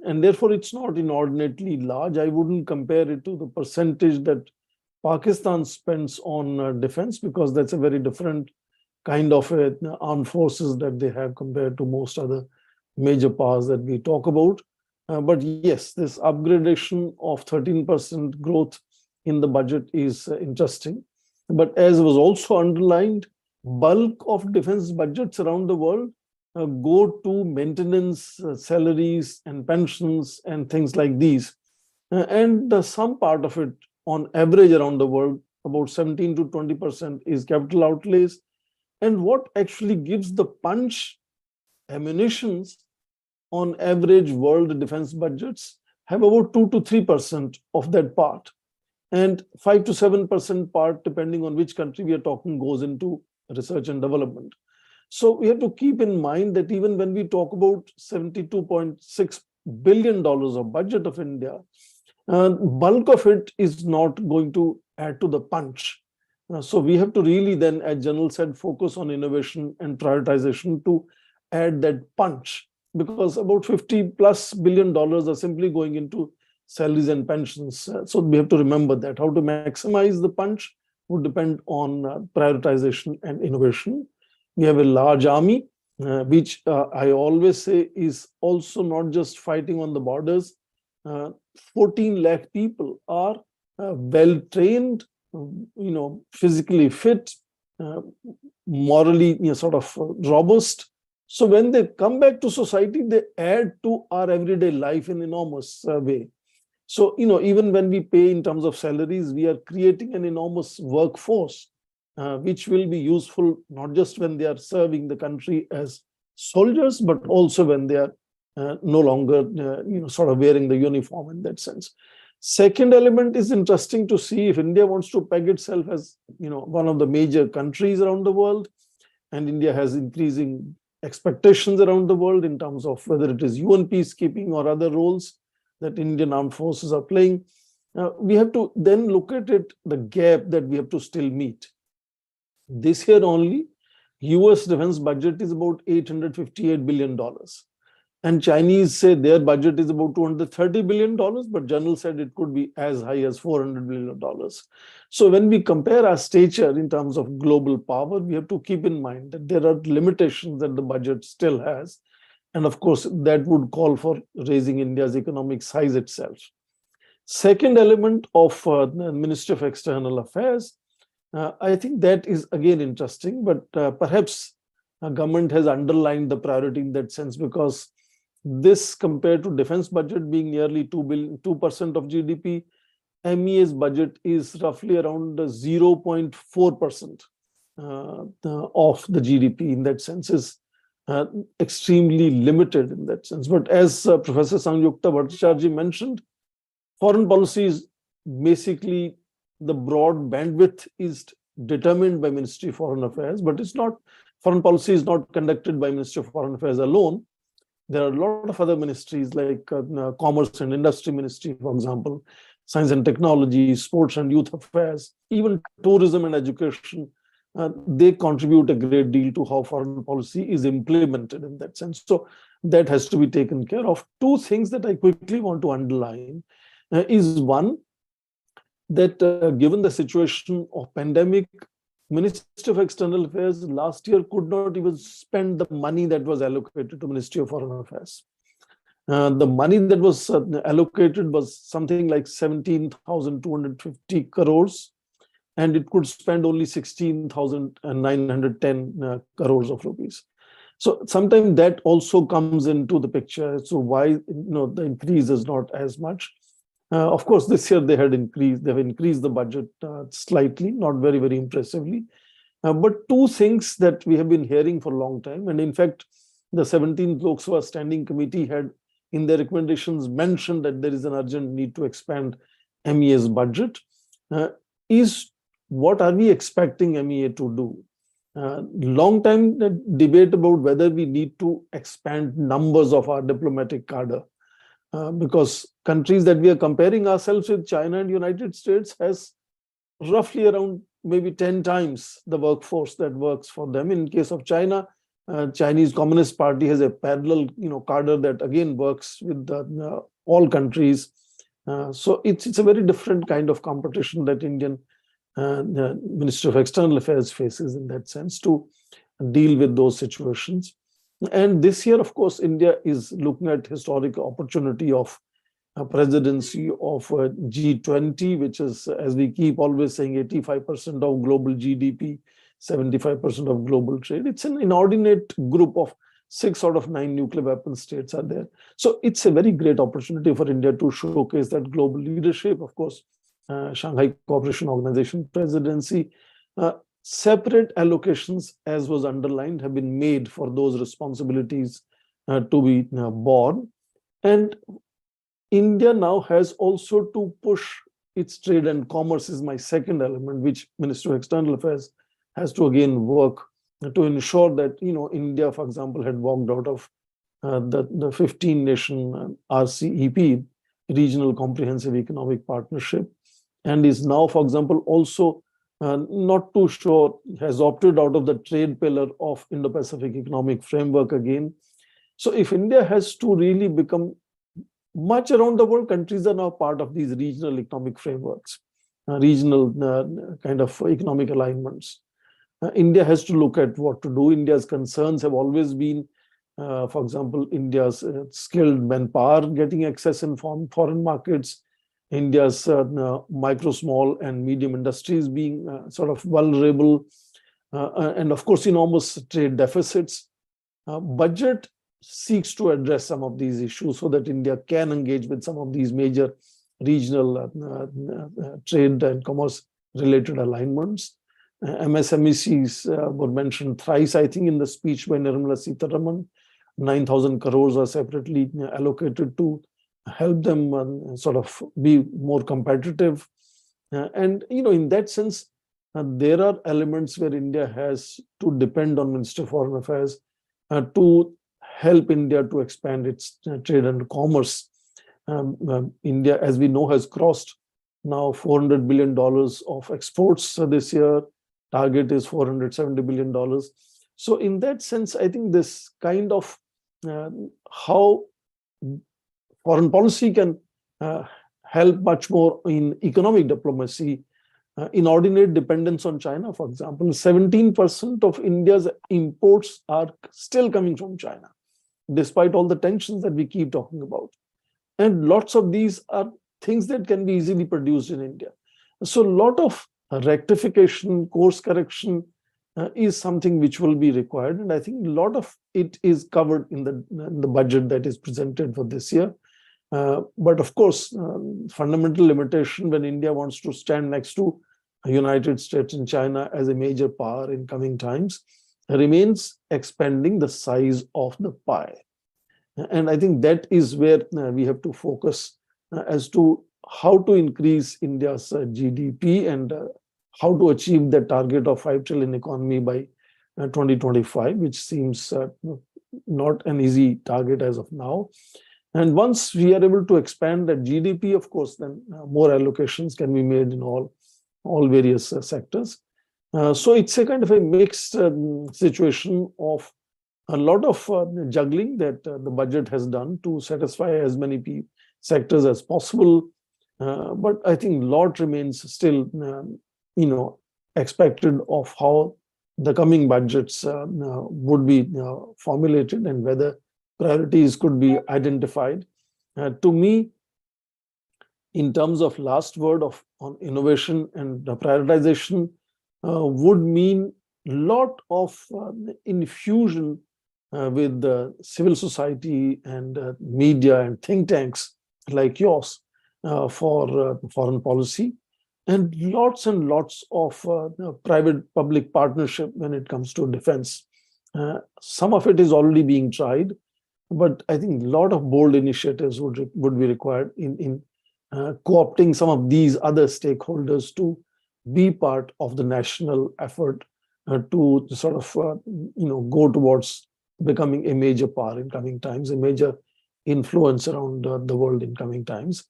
Speaker 6: and therefore it's not inordinately large. I wouldn't compare it to the percentage that Pakistan spends on defense, because that's a very different kind of armed forces that they have compared to most other major powers that we talk about. But yes, this upgradation of 13% growth in the budget is interesting. But as was also underlined, bulk of defense budgets around the world go to maintenance, salaries and pensions and things like these. And some part of it, on average around the world, about 17 to 20% is capital outlays. And what actually gives the punch, ammunitions, on average world defense budgets have about 2 to 3% of that part. And 5 to 7% part, depending on which country we are talking, goes into research and development. So we have to keep in mind that even when we talk about $72.6 billion of budget of India, bulk of it is not going to add to the punch. So we have to really then, as General said, focus on innovation and prioritization to add that punch, because about $50+ billion are simply going into salaries and pensions. So we have to remember that. How to maximize the punch would depend on prioritization and innovation. We have a large army, which I always say is also not just fighting on the borders. 14 lakh people are well-trained, physically fit, morally sort of robust. So when they come back to society, they add to our everyday life in enormous way. So, even when we pay in terms of salaries, we are creating an enormous workforce, which will be useful not just when they are serving the country as soldiers, but also when they are no longer, sort of wearing the uniform in that sense. Second element is interesting to see if India wants to peg itself as, one of the major countries around the world, and India has increasing expectations around the world in terms of whether it is UN peacekeeping or other roles that Indian armed forces are playing. We have to then look at it, the gap that we have to still meet. This year only, US defense budget is about $858 billion. And Chinese say their budget is about $230 billion, but General said it could be as high as $400 billion. So when we compare our stature in terms of global power, we have to keep in mind that there are limitations that the budget still has. And of course, that would call for raising India's economic size itself. Second element of the Ministry of External Affairs, I think that is again interesting, but perhaps government has underlined the priority in that sense, because this compared to defense budget being nearly 2% of GDP, MEA's budget is roughly around 0.4% of the GDP in that sense, is extremely limited in that sense. But as Professor Sanjukta Bhattacharya mentioned, foreign policy is basically the broad bandwidth is determined by Ministry of Foreign Affairs, but it's not, foreign policy is not conducted by Ministry of Foreign Affairs alone. There are a lot of other ministries like Commerce and Industry Ministry, for example, Science and Technology, Sports and Youth Affairs, even tourism and education. They contribute a great deal to how foreign policy is implemented in that sense. So that has to be taken care of. Two things that I quickly want to underline is one, that given the situation of pandemic, Ministry of External Affairs last year could not even spend the money that was allocated to Ministry of Foreign Affairs. The money that was allocated was something like 17,250 crores, and it could spend only 16,910 crores of rupees. So sometimes that also comes into the picture. So why the increase is not as much. Of course, this year they've increased the budget slightly, not very, very impressively. But two things that we have been hearing for a long time, and in fact, the 17th Lok Sabha Standing Committee had in their recommendations mentioned that there is an urgent need to expand MEA's budget, is what are we expecting MEA to do? Long time debate about whether we need to expand numbers of our diplomatic cadre. Because countries that we are comparing ourselves with, China and United States, has roughly around maybe 10 times the workforce that works for them. In case of China, Chinese Communist Party has a parallel cadre that again works with all countries. So it's a very different kind of competition that Indian Ministry of External Affairs faces in that sense to deal with those situations. And this year, of course, India is looking at historic opportunity of a presidency of G20, which is, as we keep always saying, 85% of global GDP, 75% of global trade. It's an inordinate group of 6 out of 9 nuclear weapon states are there. So it's a very great opportunity for India to showcase that global leadership. Of course, Shanghai Cooperation Organization presidency. Separate allocations, as was underlined, have been made for those responsibilities to be borne. And India now has also to push its trade and commerce is my second element, which Ministry of External Affairs has to again work to ensure that, India, for example, had walked out of the 15-nation RCEP, Regional Comprehensive Economic Partnership, and is now, for example, also not too sure, has opted out of the trade pillar of Indo-Pacific Economic Framework again. So if India has to really become much around the world, countries are now part of these regional economic frameworks, regional kind of economic alignments. India has to look at what to do. India's concerns have always been, for example, India's skilled manpower getting access in foreign markets, India's micro, small, and medium industries being sort of vulnerable, and of course, enormous trade deficits. Budget seeks to address some of these issues so that India can engage with some of these major regional trade and commerce related alignments. MSMEs were mentioned thrice, I think, in the speech by Nirmala Sitharaman. 9,000 crores are separately allocated to help them sort of be more competitive. And, in that sense, there are elements where India has to depend on Ministry of Foreign Affairs to help India to expand its trade and commerce. India, as we know, has crossed now $400 billion of exports this year. Target is $470 billion. So in that sense, I think this kind of how foreign policy can help much more in economic diplomacy, inordinate dependence on China, for example. 17% of India's imports are still coming from China, despite all the tensions that we keep talking about. And lots of these are things that can be easily produced in India. So a lot of rectification, course correction is something which will be required. And I think a lot of it is covered in the budget that is presented for this year. But of course, fundamental limitation when India wants to stand next to United States and China as a major power in coming times remains expanding the size of the pie. And I think that is where we have to focus as to how to increase India's GDP and how to achieve the target of 5 trillion economy by 2025, which seems not an easy target as of now. And once we are able to expand that GDP, of course, then more allocations can be made in all various sectors. So it's a kind of a mixed situation of a lot of juggling that the budget has done to satisfy as many sectors as possible. But I think a lot remains still, expected of how the coming budgets would be formulated and whether priorities could be identified. To me, in terms of last word on innovation and prioritization, would mean a lot of infusion with the civil society and media and think tanks like yours for foreign policy, and lots of private-public partnership when it comes to defense. Some of it is already being tried, but I think a lot of bold initiatives would be required in co-opting some of these other stakeholders to be part of the national effort to sort of go towards becoming a major power in coming times, a major influence around the world in coming times.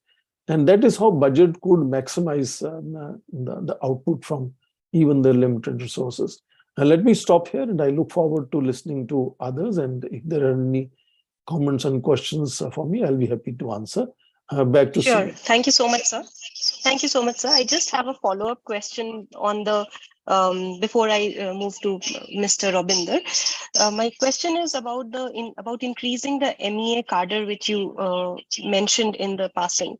Speaker 6: And that is how budget could maximize the output from even the limited resources. Let me stop here, and I look forward to listening to others. And if there are any comments and questions for me, I'll be happy to answer. Back to
Speaker 2: Sure.
Speaker 6: Simi.
Speaker 2: Thank you so much, sir. Thank you so much, sir. I just have a follow-up question on the before I move to Mr. Robinder. My question is about about increasing the MEA cadre, which you mentioned in the passing.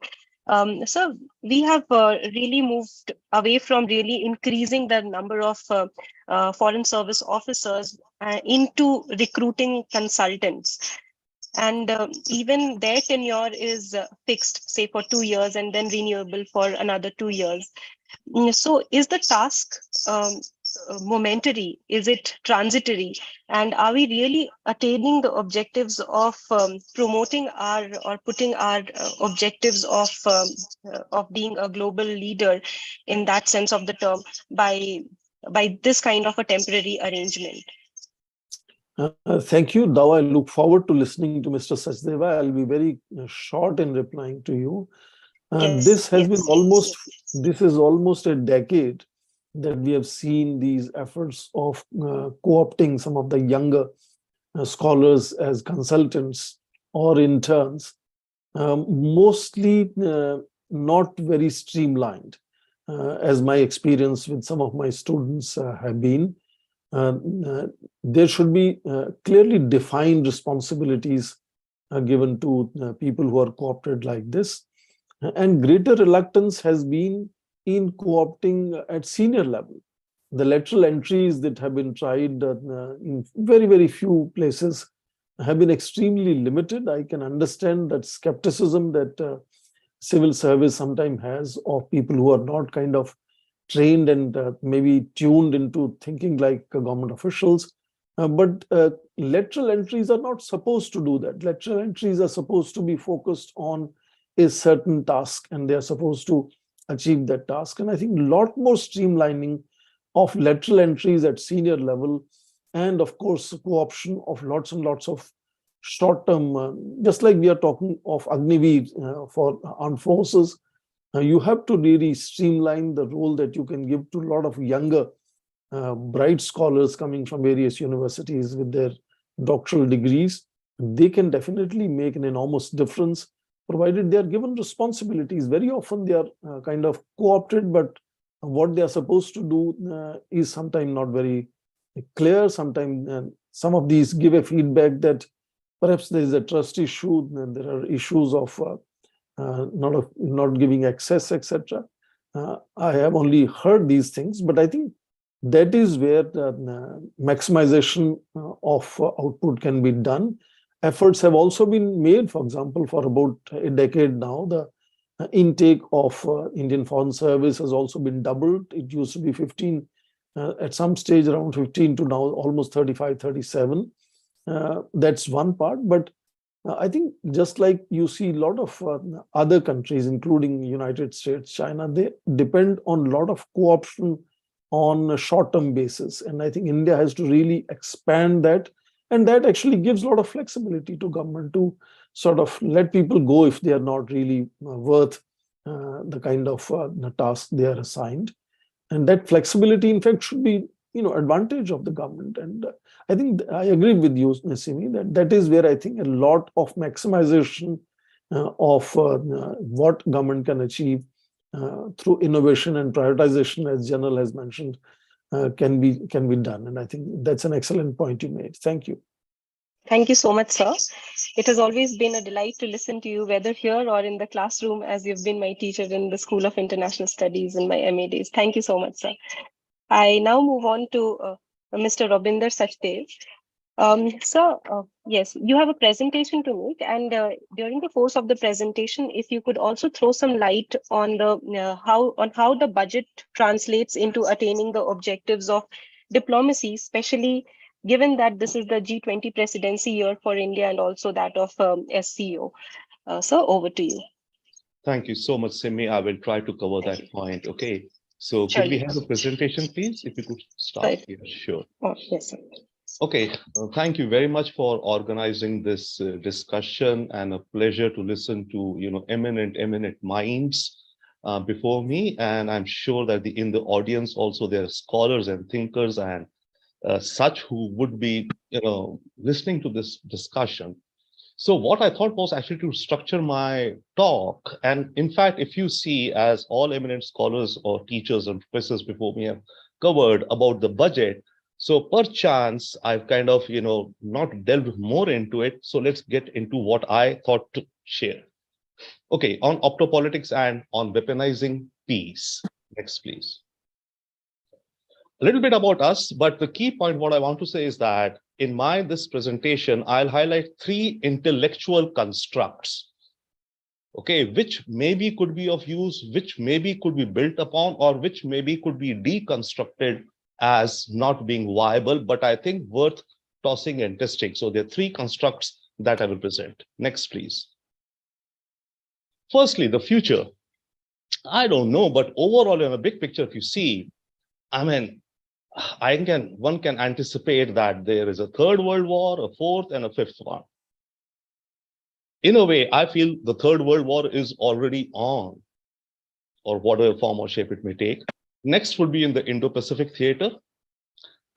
Speaker 2: So we have really moved away from really increasing the number of foreign service officers into recruiting consultants. And even their tenure is fixed, say for 2 years and then renewable for another 2 years. So is the task momentary? Is it transitory? And are we really attaining the objectives of promoting putting our objectives of being a global leader in that sense of the term by this kind of a temporary arrangement?
Speaker 6: Thank you, Dawa. I look forward to listening to Mr. Sachdeva. I'll be very short in replying to you. This is almost a decade that we have seen these efforts of co-opting some of the younger scholars as consultants or interns, mostly not very streamlined, as my experience with some of my students have been. There should be clearly defined responsibilities given to people who are co-opted like this. And greater reluctance has been in co-opting at senior level. The lateral entries that have been tried in very, very few places have been extremely limited. I can understand that skepticism that civil service sometimes has of people who are not kind of trained and maybe tuned into thinking like government officials. But lateral entries are not supposed to do that. Lateral entries are supposed to be focused on a certain task, and they are supposed to achieve that task. And I think a lot more streamlining of lateral entries at senior level, and of course, co-option of lots and lots of short-term, just like we are talking of Agniveer for armed forces, you have to really streamline the role that you can give to a lot of younger, bright scholars coming from various universities with their doctoral degrees. They can definitely make an enormous difference, provided they are given responsibilities. Very often they are kind of co-opted, but what they are supposed to do is sometimes not very clear. Sometimes some of these give a feedback that perhaps there is a trust issue, and there are issues of not giving access, etc. I have only heard these things, but I think that is where the maximization of output can be done. Efforts have also been made, for example, for about a decade now, the intake of Indian Foreign Service has also been doubled. It used to be 15, at some stage around 15 to now almost 35, 37. That's one part, but I think just like you see a lot of other countries, including United States, China, they depend on a lot of co-option on a short-term basis. And I think India has to really expand that. And that actually gives a lot of flexibility to government to sort of let people go if they are not really worth the kind of task they are assigned. And that flexibility, in fact, should be advantage of the government. And I think I agree with you, Simi, that is where I think a lot of maximization of what government can achieve through innovation and prioritization, as General has mentioned, can be done. And I think that's an excellent point you made. Thank you.
Speaker 2: Thank you so much, sir. It has always been a delight to listen to you, whether here or in the classroom, as you've been my teacher in the School of International Studies in my MA days. Thank you so much, sir. I now move on to Mr. Rabinder Sachdev. Sir, yes, you have a presentation to make, and during the course of the presentation, if you could also throw some light on the how the budget translates into attaining the objectives of diplomacy, especially given that this is the G20 presidency year for India and also that of SCO. Sir, over to you.
Speaker 7: Thank you so much, Simi. I will try to cover that point. Okay. So could we have a presentation, please? If you could start here. Sure.
Speaker 2: Oh, yes, sir.
Speaker 7: Okay. Thank you very much for organizing this discussion, and a pleasure to listen to eminent minds before me. And I'm sure that in the audience also there are scholars and thinkers and such who would be listening to this discussion. So what I thought was actually to structure my talk. And in fact, if you see, as all eminent scholars or teachers and professors before me have covered about the budget, so perchance I've kind of, not delved more into it. So let's get into what I thought to share. Okay, on optopolitics and on weaponizing peace. Next, please. A little bit about us, but the key point what I want to say is that in this presentation, I'll highlight 3 intellectual constructs, okay, which maybe could be of use, which maybe could be built upon, or which maybe could be deconstructed as not being viable, but I think worth tossing and testing. So there are 3 constructs that I will present. Next, please. Firstly, the future. I don't know, but overall in a big picture, if you see, I mean, one can anticipate that there is a 3rd World War, a 4th, and a 5th one. In a way, I feel the 3rd World War is already on, or whatever form or shape it may take. Next would be in the Indo-Pacific theater.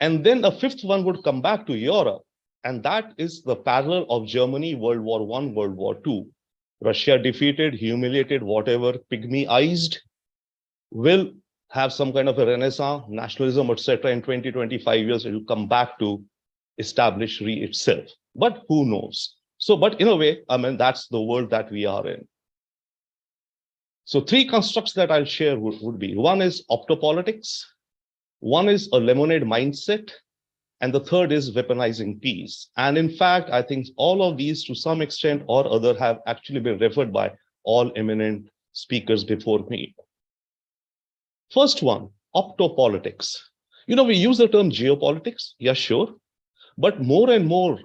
Speaker 7: And then a fifth one would come back to Europe. And that is the parallel of Germany, World War I, World War II. Russia defeated, humiliated, whatever, pygmy-ized, will have some kind of a renaissance, nationalism, etc. In 20, 25 years, it will come back to establish itself. But who knows? So, but in a way, I mean, that's the world that we are in. So three constructs that I'll share would be, one is optopolitics, one is a lemonade mindset, and the third is weaponizing peace. And in fact, I think all of these to some extent or other have actually been referred by all eminent speakers before me. First one, optopolitics. You know, we use the term geopolitics, yeah, sure. But more and more,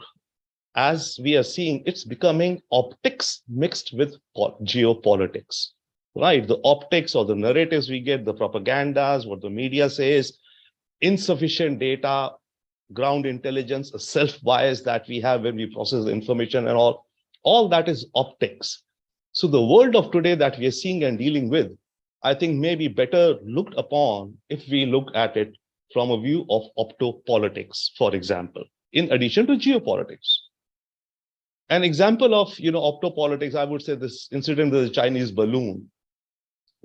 Speaker 7: as we are seeing, it's becoming optics mixed with geopolitics, right? The optics or the narratives we get, the propagandas, what the media says, insufficient data, ground intelligence, a self-bias that we have when we process the information and all that is optics. So the world of today that we are seeing and dealing with, I think may be better looked upon if we look at it from a view of optopolitics, for example, in addition to geopolitics. An example of, you know, optopolitics, I would say this incident with the Chinese balloon.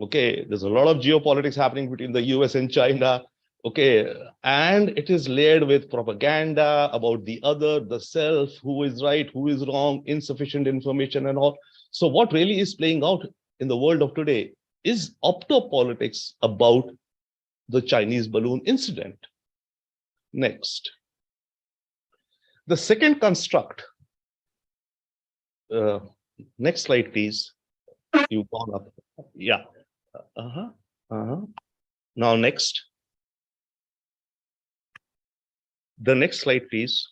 Speaker 7: Okay, there's a lot of geopolitics happening between the US and China. Okay, and it is layered with propaganda about the other, the self, who is right, who is wrong, insufficient information and all. So what really is playing out in the world of today is optopolitics about the Chinese balloon incident. Next. The second construct, next slide, please. You've gone up. Yeah. Now, next. The next slide, please.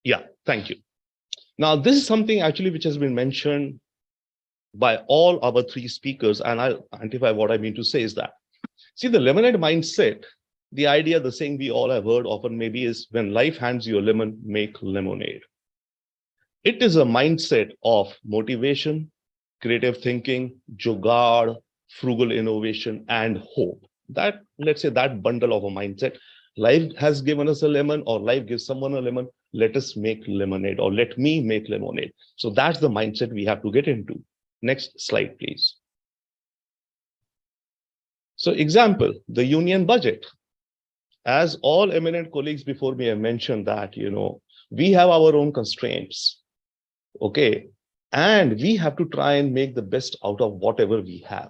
Speaker 7: Yeah, thank you. Now, this is something actually which has been mentioned by all our three speakers, and I'll identify what I mean to say is that, see, the lemonade mindset, the idea, the saying we all have heard often maybe is, when life hands you a lemon, make lemonade. It is a mindset of motivation, creative thinking, jugaad, frugal innovation, and hope. That, let's say, that bundle of a mindset. Life has given us a lemon, or life gives someone a lemon, let us make lemonade, or let me make lemonade. So that's the mindset we have to get into. Next slide, please. So example, the union budget. As all eminent colleagues before me have mentioned that, you know, we have our own constraints, okay? And we have to try and make the best out of whatever we have.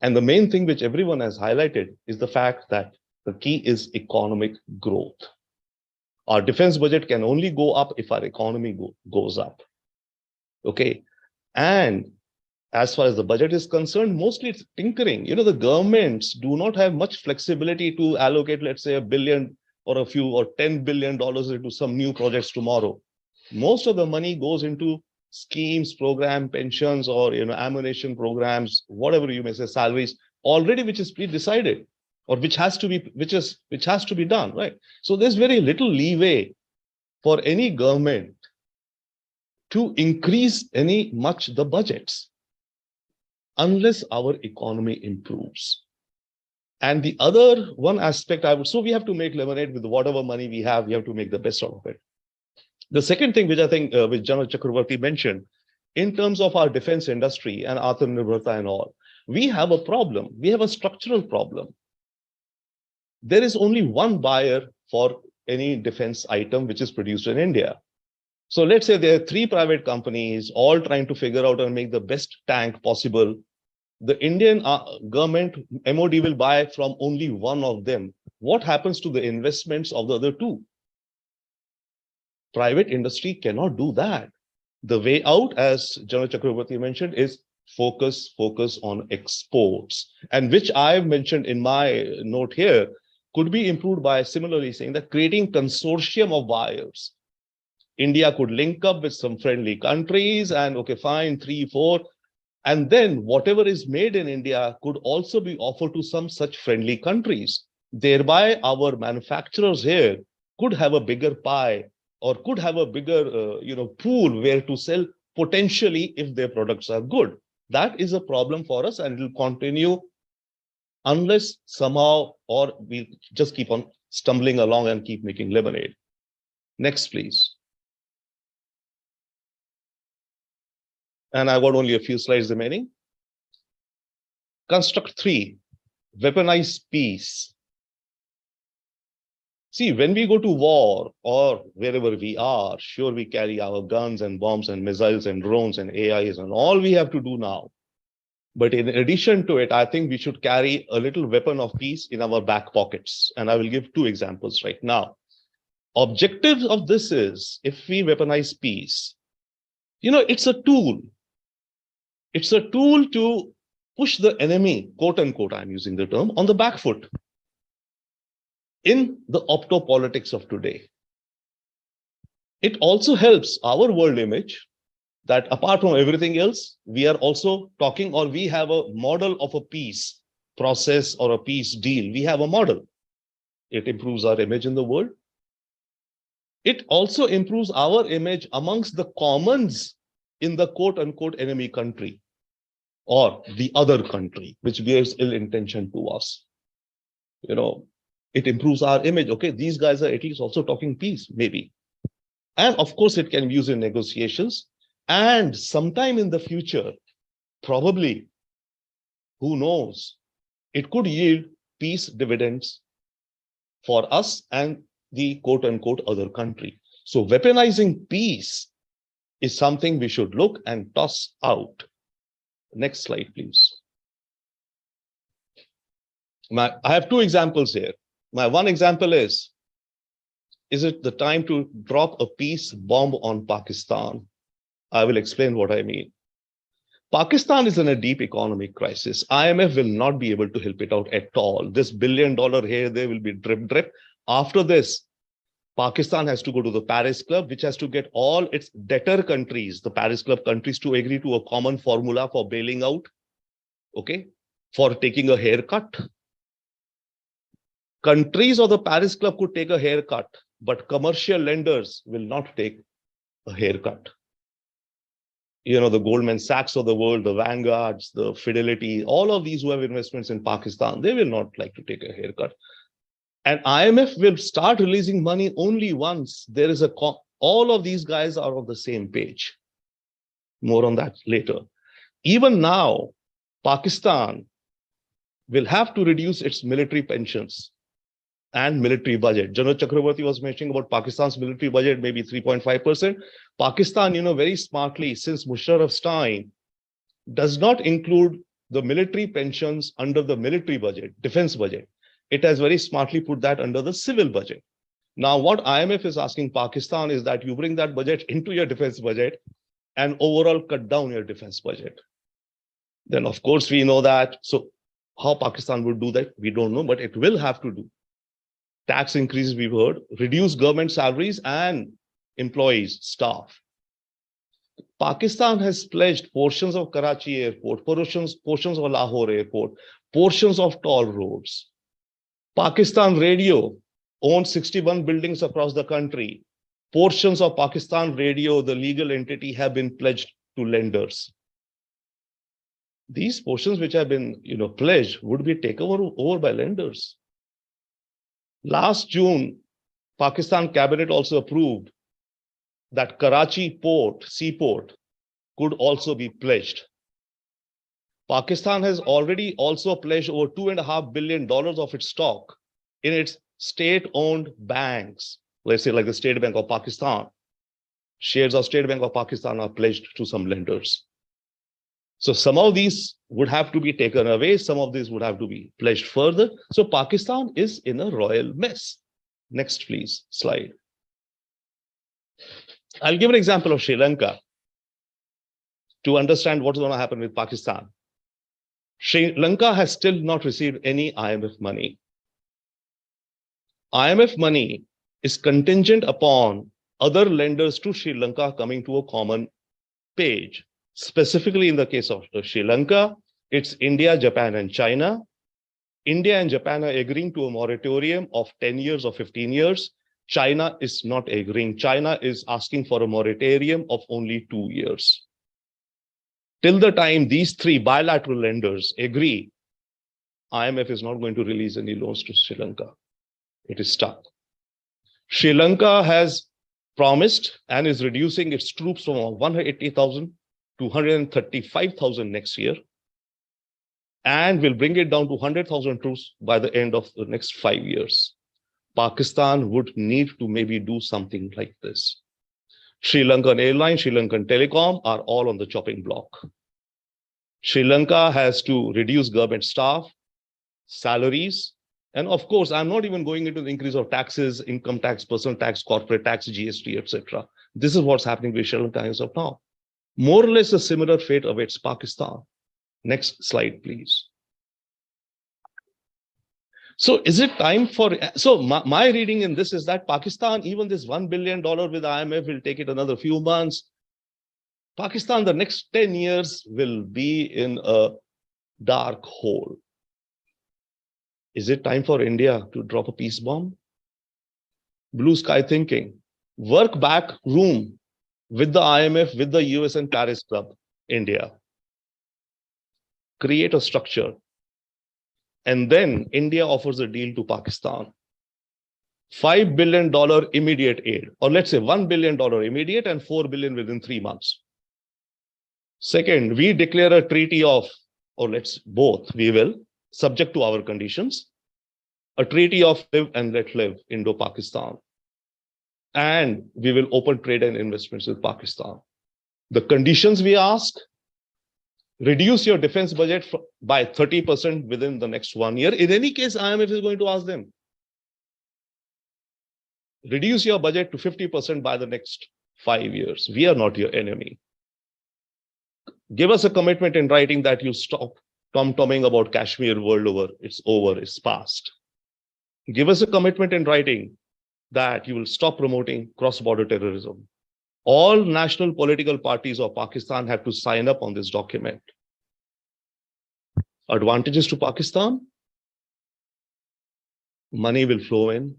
Speaker 7: And the main thing which everyone has highlighted is the fact that the key is economic growth. Our defense budget can only go up if our economy goes up. Okay. And as far as the budget is concerned, mostly it's tinkering. You know, the governments do not have much flexibility to allocate, let's say, $1 billion or a few or $10 billion into some new projects tomorrow. Most of the money goes into schemes, program, pensions, or, you know, ammunition programs, whatever you may say, salaries, already which is pre-decided, or which has to be done, right? So there's very little leeway for any government to increase much the budgets unless our economy improves. And the other one aspect so we have to make lemonade with whatever money we have, we have to make the best out of it. The second thing which I think which General Chakravorty mentioned, in terms of our defense industry and Atmanirbharta and all, we have a problem. We have a structural problem. There is only one buyer for any defense item which is produced in India. So let's say there are 3 private companies all trying to figure out and make the best tank possible. The Indian government MOD will buy from only one of them. What happens to the investments of the other 2? Private industry cannot do that. The way out, as General Chakravorty mentioned, is focus on exports, and which I've mentioned in my note here, could be improved by similarly saying that creating consortium of buyers. India could link up with some friendly countries and, okay, fine, 3, 4, and then whatever is made in India could also be offered to some such friendly countries. Thereby, our manufacturers here could have a bigger pie, or could have a bigger pool where to sell potentially if their products are good. That is a problem for us, and it will continue unless somehow, or we just keep on stumbling along and keep making lemonade. Next, please. And I've got only a few slides remaining. Construct 3, weaponize peace. See, when we go to war or wherever we are, sure, we carry our guns and bombs and missiles and drones and AIs and all we have to do now. But in addition to it, I think we should carry a little weapon of peace in our back pockets. And I will give 2 examples right now. Objective of this is, if we weaponize peace, it's a tool. It's a tool to push the enemy, quote unquote, I'm using the term, on the back foot in the optopolitics of today. It also helps our world image that apart from everything else, we are also talking, or we have a model of a peace process or a peace deal. We have a model. It improves our image in the world. It also improves our image amongst the commons in the quote unquote enemy country or the other country, which bears ill intention to us. It improves our image. Okay, these guys are at least also talking peace, maybe. And of course, it can be used in negotiations. And sometime in the future, probably, who knows, it could yield peace dividends for us and the quote unquote other country. So weaponizing peace is something we should look and toss out. Next slide, please. I have 2 examples here. My one example is it the time to drop a peace bomb on Pakistan? I will explain what I mean. Pakistan is in a deep economic crisis. IMF will not be able to help it out at all. This $1 billion here, there will be drip. After this, Pakistan has to go to the Paris Club, which has to get all its debtor countries, the Paris Club countries, to agree to a common formula for bailing out, okay, for taking a haircut. Countries of the Paris Club could take a haircut, but commercial lenders will not take a haircut. The Goldman Sachs of the world, the Vanguards, the Fidelity, all of these who have investments in Pakistan, they will not like to take a haircut. And IMF will start releasing money only once there is all of these guys are on the same page. More on that later. Even now, Pakistan will have to reduce its military pensions and military budget. General Chakravorty was mentioning about Pakistan's military budget, maybe 3.5%. Pakistan, very smartly, since Musharraf's time, does not include the military pensions under the military budget, defense budget. It has very smartly put that under the civil budget. Now, what IMF is asking Pakistan is that you bring that budget into your defense budget and overall cut down your defense budget. Then, of course, we know that. So how Pakistan would do that, we don't know, but it will have to do. Tax increases, we've heard, reduce government salaries and employees, staff. Pakistan has pledged portions of Karachi airport, portions of Lahore airport, portions of toll roads. Pakistan Radio owns 61 buildings across the country. Portions of Pakistan Radio, the legal entity, have been pledged to lenders. These portions which have been pledged would be taken over by lenders. Last June, Pakistan cabinet also approved that Karachi port, seaport, could also be pledged. Pakistan has already also pledged over $2.5 billion of its stock in its state-owned banks. Let's say like the State Bank of Pakistan. Shares of State Bank of Pakistan are pledged to some lenders. So some of these would have to be taken away. Some of these would have to be pledged further. So Pakistan is in a royal mess. Next, please, slide. I'll give an example of Sri Lanka to understand what's going to happen with Pakistan. Sri Lanka has still not received any IMF money. IMF money is contingent upon other lenders to Sri Lanka coming to a common page. Specifically in the case of Sri Lanka, it's India, Japan, and China. India and Japan are agreeing to a moratorium of 10 years or 15 years. China is not agreeing. China is asking for a moratorium of only 2 years. Till the time these 3 bilateral lenders agree IMF is not going to release any loans to Sri Lanka. It is stuck. Sri Lanka has promised and is reducing its troops from 180,000 to 135,000 next year, and will bring it down to 100,000 troops by the end of the next 5 years. Pakistan would need to maybe do something like this. Sri Lankan Airlines, Sri Lankan Telecom are all on the chopping block. Sri Lanka has to reduce government staff, salaries, and of course, I'm not even going into the increase of taxes, income tax, personal tax, corporate tax, GST, etc. This is what's happening with Sri Lanka as of now. More or less a similar fate awaits Pakistan. Next slide, please. So is it time for, so my reading in this is that Pakistan, even this $1 billion with IMF will take it another few months. Pakistan, the next 10 years will be in a dark hole. Is it time for India to drop a peace bomb? Blue sky thinking, work back room with the IMF, with the US and Paris Club, India. Create a structure. And then India offers a deal to Pakistan. $5 billion immediate aid, or let's say $1 billion immediate and $4 billion within 3 months. Second, we declare a treaty of, or let's both, we will, subject to our conditions, a treaty of live and let live, Indo-Pakistan. And we will open trade and investments with Pakistan. The conditions we ask, reduce your defense budget by 30% within the next 1 year. In any case, IMF is going to ask them. Reduce your budget to 50% by the next 5 years. We are not your enemy. Give us a commitment in writing that you stop tom-tomming about Kashmir world over. It's over, it's past. Give us a commitment in writing that you will stop promoting cross-border terrorism. All national political parties of Pakistan have to sign up on this document. Advantages to Pakistan? Money will flow in.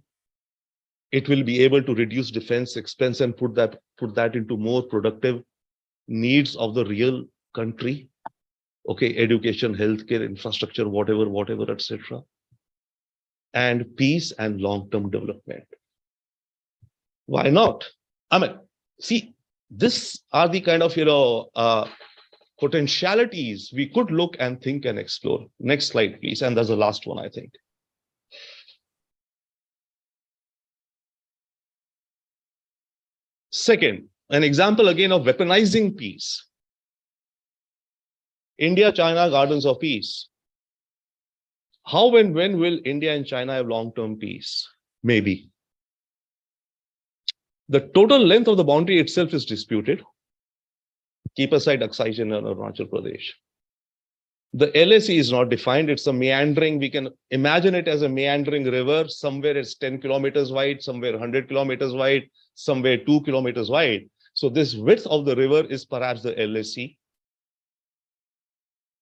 Speaker 7: It will be able to reduce defense expense and put that into more productive needs of the real country. Okay, education, healthcare, infrastructure, whatever, etc. And peace and long-term development. Why not? I mean, see, these are the kind of, potentialities we could look and think and explore. Next slide, please. And that's the last one, I think. Second, an example again of weaponizing peace. India-China Gardens of Peace. How and when will India and China have long-term peace? Maybe. The total length of the boundary itself is disputed. Keep aside Aksai Chin and Arunachal Pradesh. The LAC is not defined. It's a meandering. We can imagine it as a meandering river. Somewhere it's 10 kilometers wide, somewhere 100 kilometers wide, somewhere 2 kilometers wide. So this width of the river is perhaps the LAC.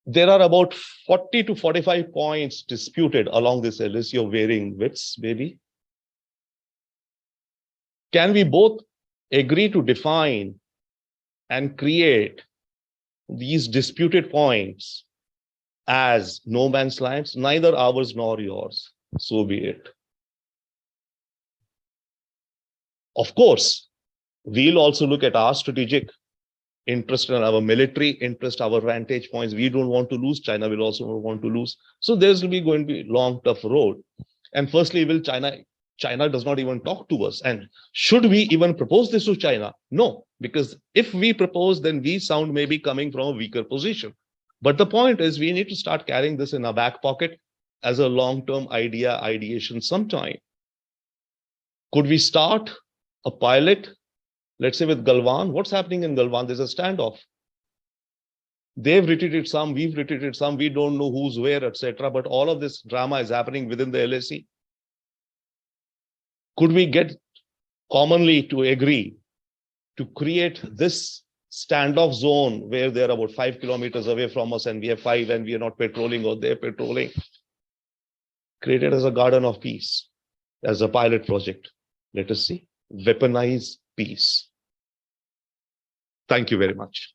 Speaker 7: There are about 40 to 45 points disputed along this LAC of varying widths, maybe. Can we both agree to define and create these disputed points as no man's lands? Neither ours nor yours. So be it. Of course, we'll also look at our strategic interest and our military interest, our vantage points. We don't want to lose. China will also want to lose. So there's going to be a long, tough road. And firstly, will China does not even talk to us. And should we even propose this to China? No, because if we propose, then we sound maybe coming from a weaker position. But the point is, we need to start carrying this in our back pocket as a long-term ideation sometime. Could we start a pilot, let's say with Galwan? What's happening in Galwan? There's a standoff. They've retreated some, we've retreated some, we don't know who's where, etc. But all of this drama is happening within the LAC. Could we get commonly to agree to create this standoff zone where they're about 5 kilometers away from us and we have 5 and we are not patrolling or they're patrolling? Created as a garden of peace, as a pilot project. Let us see. Weaponize peace. Thank you very much.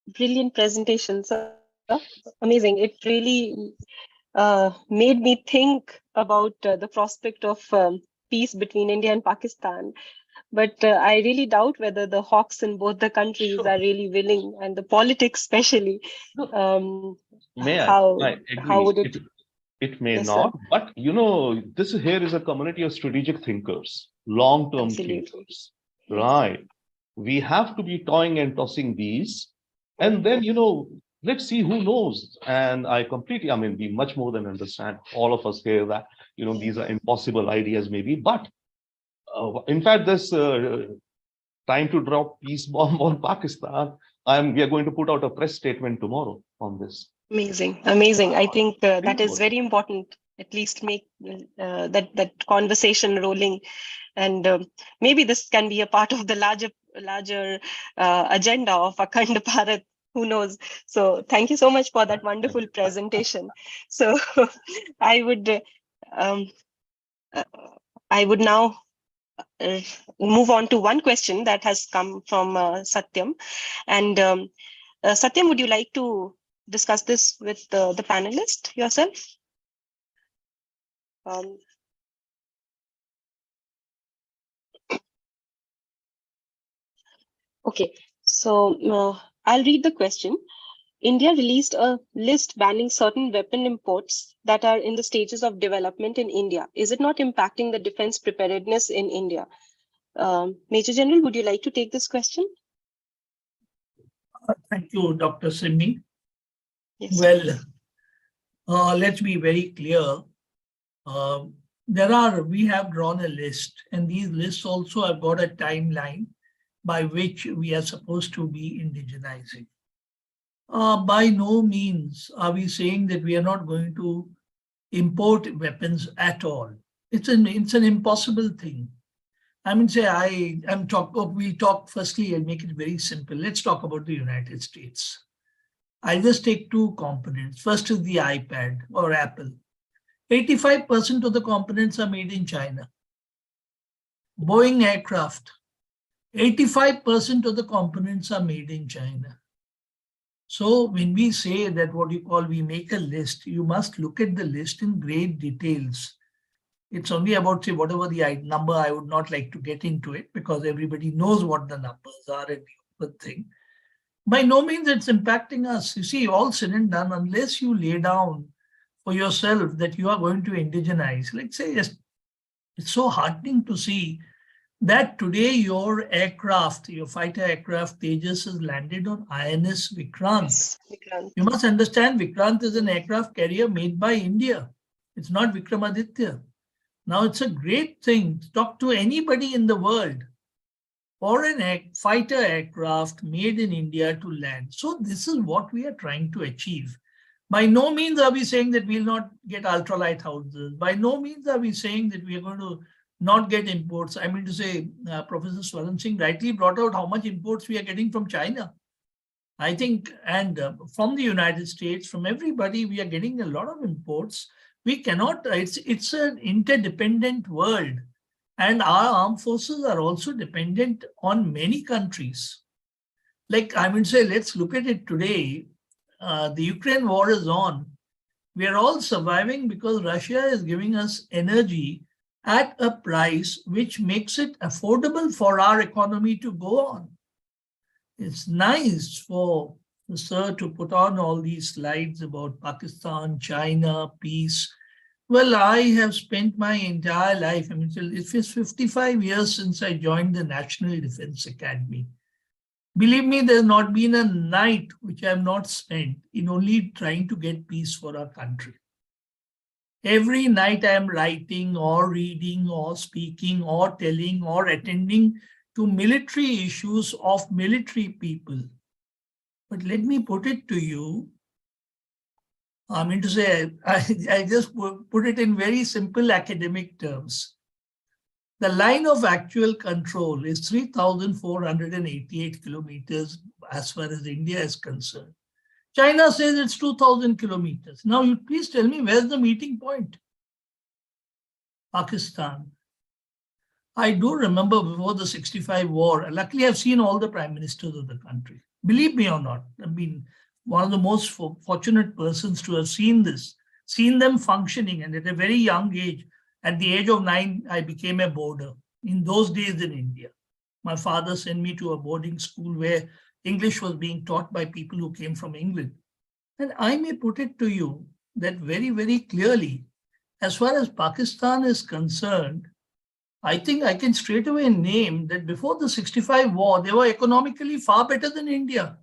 Speaker 2: Brilliant presentation, sir. Amazing. It really made me think about the prospect of peace between India and Pakistan. But I really doubt whether the hawks in both the countries
Speaker 7: Sure.
Speaker 2: are really willing, and the politics especially.
Speaker 7: May I?
Speaker 2: How
Speaker 7: I agree.
Speaker 2: would it?
Speaker 7: It may
Speaker 2: Yes, sir.
Speaker 7: not, but here is a community of strategic thinkers, long-term
Speaker 2: Absolutely.
Speaker 7: thinkers, right? We have to be toying and tossing these, and then let's see who knows. And I mean, we much more than understand, all of us here, that these are impossible ideas, maybe, but in fact, this time to drop peace bomb on Pakistan, we are going to put out a press statement tomorrow on this.
Speaker 2: Amazing, amazing. I think that is very important. At least make that conversation rolling, and maybe this can be a part of the larger agenda of Akhand Bharat. Who knows? So thank you so much for that wonderful presentation. So I would now move on to one question that has come from Satyam, and Satyam, would you like to discuss this with the panelist yourself? Okay, so I'll read the question. India released a list banning certain weapon imports that are in the stages of development in India. Is it not impacting the defense preparedness in India? Major General, would you like to take this question?
Speaker 5: Thank you, Dr. Simi.
Speaker 2: Yes.
Speaker 5: Well, let's be very clear. We have drawn a list, and these lists also have got a timeline by which we are supposed to be indigenizing. By no means are we saying that we are not going to import weapons at all. It's an impossible thing. I mean, we'll talk firstly and make it very simple. Let's talk about the United States. I'll just take two components. First is the iPad or Apple. 85% of the components are made in China. Boeing aircraft, 85% of the components are made in China. So when we say that we make a list, you must look at the list in great details. It's only about, say, whatever the number. I would not like to get into it because everybody knows what the numbers are and the open thing. By no means it's impacting us. You see, all said and done, unless you lay down for yourself that you are going to indigenize, let's say, it's so heartening to see that today your fighter aircraft Tejas has landed on INS Vikrant.
Speaker 2: Yes, Vikrant.
Speaker 5: You must understand Vikrant is an aircraft carrier made by India. It's not Vikramaditya. Now it's a great thing. Talk to anybody in the world for a fighter aircraft made in India to land. So this is what we are trying to achieve. By no means are we saying that we'll not get ultralight houses. By no means are we saying that we are going to not get imports. I mean to say, Professor Swaran Singh rightly brought out how much imports we are getting from China. I think, and from the United States, from everybody, we are getting a lot of imports. We cannot, it's an interdependent world. And our armed forces are also dependent on many countries. Like, I mean to say, let's look at it today. The Ukraine war is on. We are all surviving because Russia is giving us energy at a price which makes it affordable for our economy to go on. It's nice for the sir to put on all these slides about Pakistan, China, peace. Well, I have spent my entire life, I mean, it is 55 years since I joined the National Defense Academy. Believe me, there's not been a night which I have not spent in only trying to get peace for our country. Every night I am writing or reading or speaking or telling or attending to military issues of military people. But let me put it to you. I mean to say, I just put it in very simple academic terms. The line of actual control is 3,488 kilometers as far as India is concerned. China says it's 2,000 kilometers. Now, you please tell me, where's the meeting point? Pakistan. I do remember before the 65 war, luckily I've seen all the prime ministers of the country. Believe me or not, I mean, one of the most fortunate persons to have seen this, seen them functioning. And at a very young age, at the age of 9, I became a boarder. In those days in India, my father sent me to a boarding school where English was being taught by people who came from England. And I may put it to you that very, very clearly, as far as Pakistan is concerned, I think I can straight away name that before the 65 war, they were economically far better than India.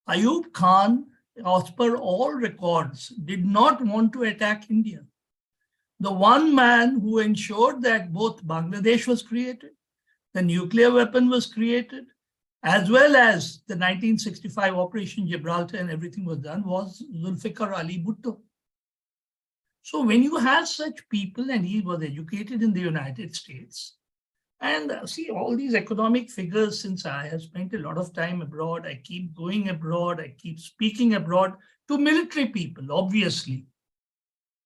Speaker 5: Ayub Khan, as per all records, did not want to attack India. The one man who ensured that both Bangladesh was created, the nuclear weapon was created, as well as the 1965 Operation Gibraltar and everything was done, was Zulfikar Ali Bhutto. So when you have such people, and he was educated in the United States, and see all these economic figures, since I have spent a lot of time abroad, I keep going abroad, I keep speaking abroad to military people, obviously.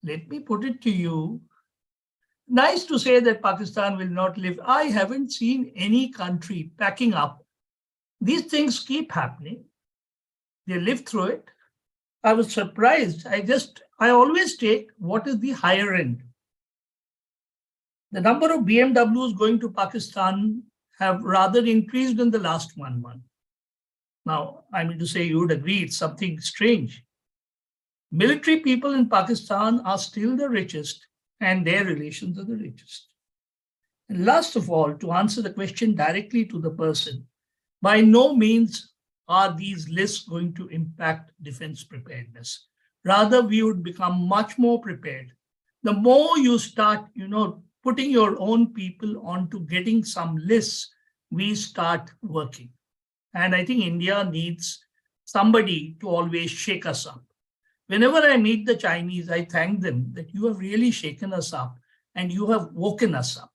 Speaker 5: Let me put it to you, nice to say that Pakistan will not live. I haven't seen any country packing up. These things keep happening. They live through it. I was surprised. I always take what is the higher end. The number of BMWs going to Pakistan have rather increased in the last 1 month. Now, I mean to say, you would agree it's something strange. Military people in Pakistan are still the richest, and their relations are the richest. And last of all, to answer the question directly to the person, by no means are these lists going to impact defense preparedness. Rather, we would become much more prepared. The more you start, putting your own people onto getting some lists, we start working. And I think India needs somebody to always shake us up. Whenever I meet the Chinese, I thank them that you have really shaken us up and you have woken us up.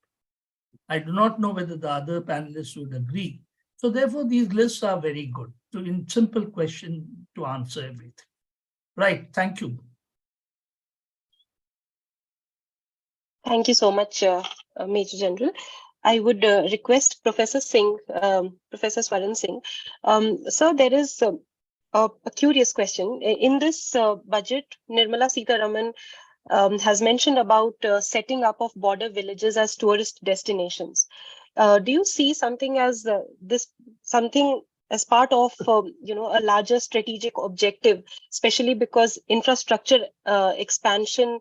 Speaker 5: I do not know whether the other panelists would agree. So therefore, these lists are very good. So in simple question to answer everything. Right, thank you.
Speaker 2: Thank you so much, Major General. I would request Professor Singh, Professor Swaran Singh. Sir, there is a curious question. In this budget, Nirmala Sitharaman has mentioned about setting up of border villages as tourist destinations. Do you see something as something as part of a larger strategic objective, especially because infrastructure expansion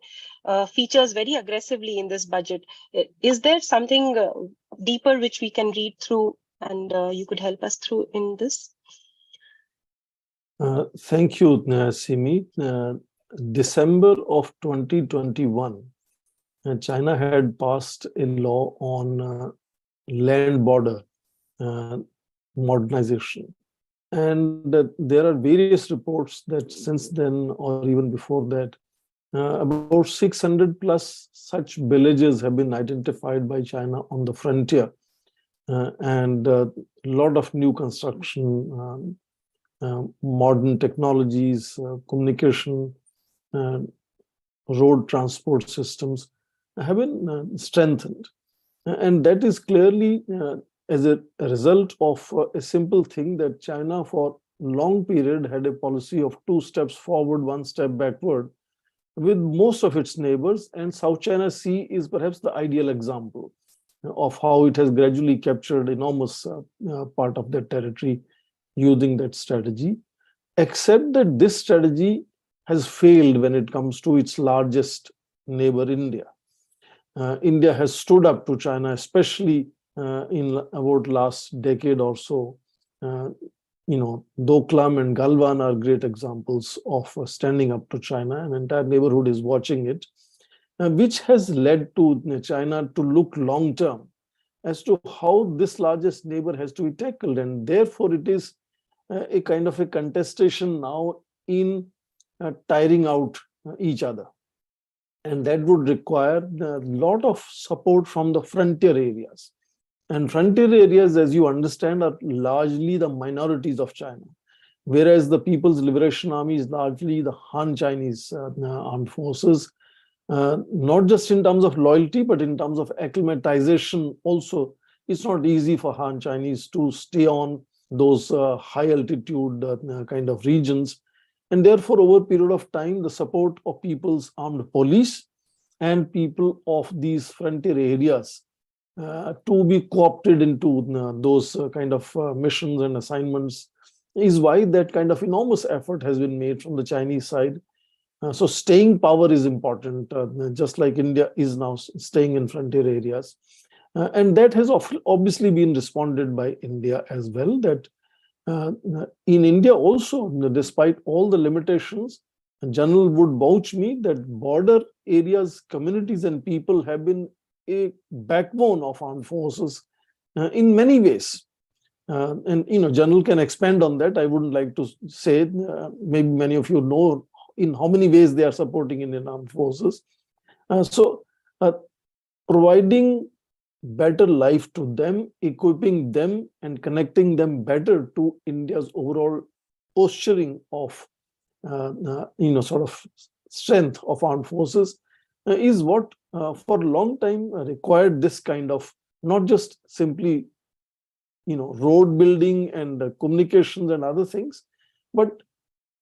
Speaker 2: features very aggressively in this budget? Is there something deeper which we can read through, and you could help us through in this?
Speaker 6: Thank you, Simi. December of 2021, China had passed a law on land border modernization. And there are various reports that since then, or even before that, about 600 plus such villages have been identified by China on the frontier. And a lot of new construction, modern technologies, communication, road transport systems have been strengthened. And that is clearly as a result of a simple thing that China for a long period had a policy of 2 steps forward, 1 step backward with most of its neighbors. And South China Sea is perhaps the ideal example of how it has gradually captured enormous part of their territory using that strategy, except that this strategy has failed when it comes to its largest neighbor, India. India has stood up to China, especially in about last decade or so. Doklam and Galwan are great examples of standing up to China. An entire neighborhood is watching it, which has led to China to look long term as to how this largest neighbor has to be tackled. And therefore, it is a kind of a contestation now in tiring out each other. And that would require a lot of support from the frontier areas. And frontier areas, as you understand, are largely the minorities of China, whereas the People's Liberation Army is largely the Han Chinese armed forces, not just in terms of loyalty, but in terms of acclimatization also. It's not easy for Han Chinese to stay on those high altitude kind of regions. And therefore, over a period of time, the support of people's armed police and people of these frontier areas to be co-opted into those kind of missions and assignments is why that kind of enormous effort has been made from the Chinese side. So staying power is important, just like India is now staying in frontier areas. And that has obviously been responded by India as well, that in India also, despite all the limitations, General would vouch me that border areas, communities and people have been a backbone of armed forces in many ways. And General can expand on that. I wouldn't like to say, maybe many of you know in how many ways they are supporting Indian armed forces. So providing better life to them, equipping them and connecting them better to India's overall posturing of sort of strength of armed forces is what for a long time required this kind of not just simply road building and communications and other things, but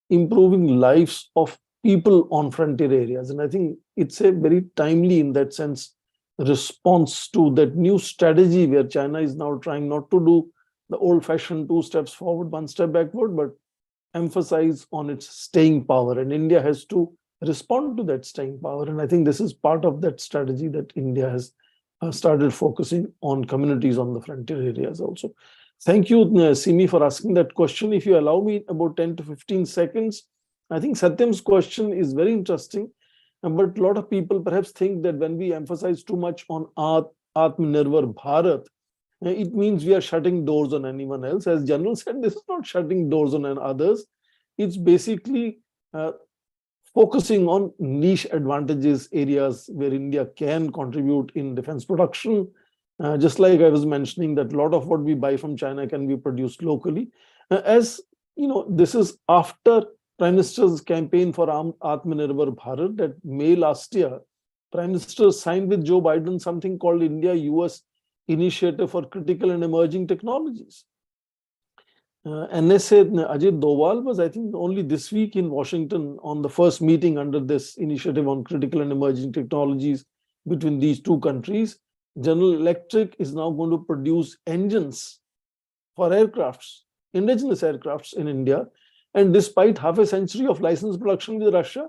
Speaker 6: improving lives of people on frontier areas. And I think it's a very timely, in that sense, response to that new strategy where China is now trying not to do the old-fashioned 2 steps forward, 1 step backward, but emphasize on its staying power. And India has to respond to that staying power. And I think this is part of that strategy that India has started focusing on communities on the frontier areas also. Thank you, Simi, for asking that question. If you allow me about 10 to 15 seconds, I think Satyam's question is very interesting. But a lot of people perhaps think that when we emphasize too much on Atmanirbhar Bharat, it means we are shutting doors on anyone else. As General said, this is not shutting doors on others. It's basically focusing on niche advantages, areas where India can contribute in defense production. Just like I was mentioning that a lot of what we buy from China can be produced locally. As you know, this is after Prime Minister's campaign for Atmanirbhar Bharat, that May last year, Prime Minister signed with Joe Biden something called India-US Initiative for Critical and Emerging Technologies. NSA Ajit Doval was, I think, only this week in Washington on the first meeting under this initiative on critical and emerging technologies between these 2 countries. General Electric is now going to produce engines for aircrafts, indigenous aircrafts in India. And despite half a century of licensed production with Russia,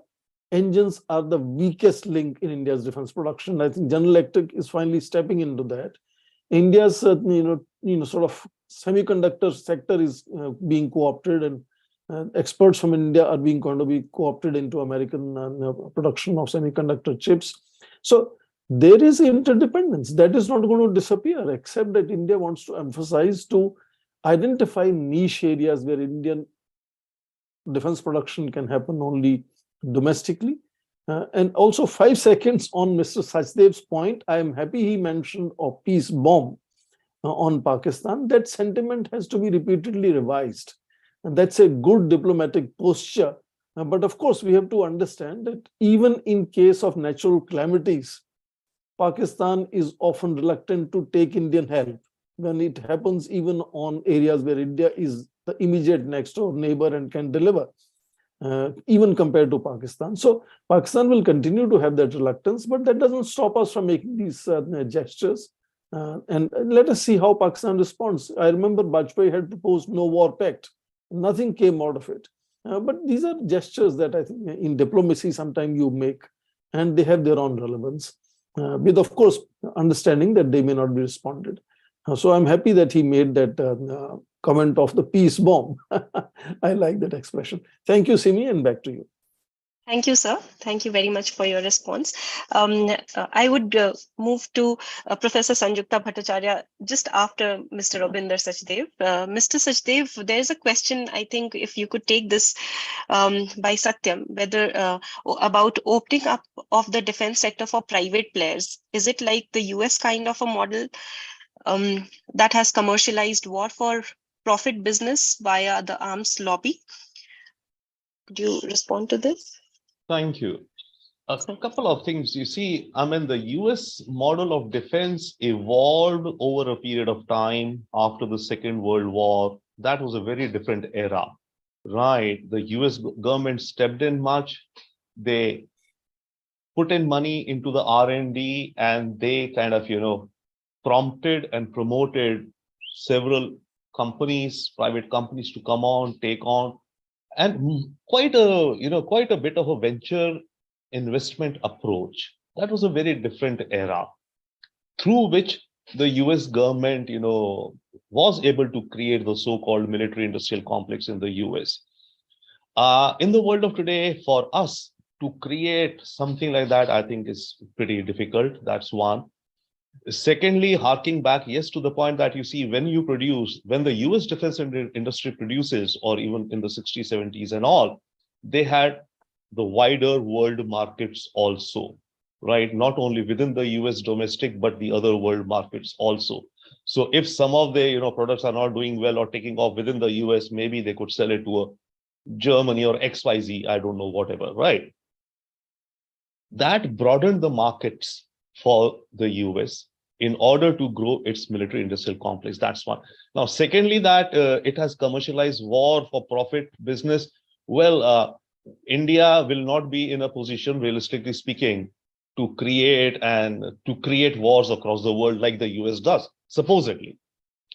Speaker 6: engines are the weakest link in India's defense production. I think General Electric is finally stepping into that. India's sort of semiconductor sector is being co-opted, and experts from India are going to be co-opted into American production of semiconductor chips. So there is interdependence that is not going to disappear, except that India wants to emphasize to identify niche areas where Indian defense production can happen only domestically. And also 5 seconds on Mr. Sachdev's point, I am happy he mentioned a peace bomb on Pakistan. That sentiment has to be repeatedly revised. And that's a good diplomatic posture. But of course, we have to understand that even in case of natural calamities, Pakistan is often reluctant to take Indian help when it happens even on areas where India is the immediate next door neighbor and can deliver, even compared to Pakistan. So Pakistan will continue to have that reluctance, but that doesn't stop us from making these gestures. And let us see how Pakistan responds. I remember Bajpayee had proposed no war pact. Nothing came out of it. But these are gestures that I think in diplomacy sometimes you make, and they have their own relevance, with, of course, understanding that they may not be responded. So I'm happy that he made that comment of the peace bomb. I like that expression. Thank you, Simi, and back to you.
Speaker 2: Thank you, sir. Thank you very much for your response. I would move to Professor Sanjukta Bhattacharya just after Mr. Rabinder Sachdev. Mr. Sachdev, there's a question, I think, if you could take this by Satyam, whether about opening up of the defense sector for private players. Is it like the US kind of a model that has commercialized war for profit business via the arms lobby? Could you respond to this?
Speaker 7: Thank you. A couple of things. You see, I mean, the US model of defense evolved over a period of time after the Second World War. that was a very different era, right? The US government stepped in much. They put in money into the R&D, and they kind of, prompted and promoted several companies, private companies to come on, take on, and quite a bit of a venture investment approach. That was a very different era through which the US government, was able to create the so-called military industrial complex in the US. In the world of today, for us to create something like that, I think is pretty difficult. That's one. Secondly, harking back, yes, to the point that you see when the US defense industry produces, or even in the 60s, 70s and all, they had the wider world markets also, right? Not only within the US domestic, but the other world markets also. So if some of the products are not doing well or taking off within the US, maybe they could sell it to a Germany or XYZ, I don't know, whatever, right? That broadened the markets for the US in order to grow its military industrial complex. That's one. Now, secondly, that it has commercialized war for profit business. Well, India will not be in a position, realistically speaking, to create wars across the world like the US does, supposedly,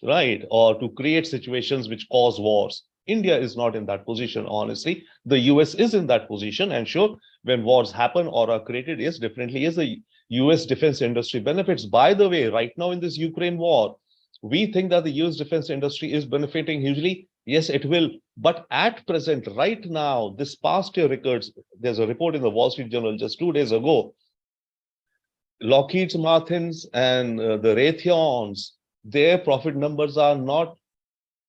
Speaker 7: right? Or to create situations which cause wars. India is not in that position, honestly. The US is in that position, and sure, when wars happen or are created, yes, definitely is the US defense industry benefits. By the way, right now in this Ukraine war, we think that the US defense industry is benefiting hugely. Yes, it will. But at present, right now, this past year records, there's a report in the Wall Street Journal just 2 days ago. Lockheed Martin's and the Raytheons, their profit numbers are not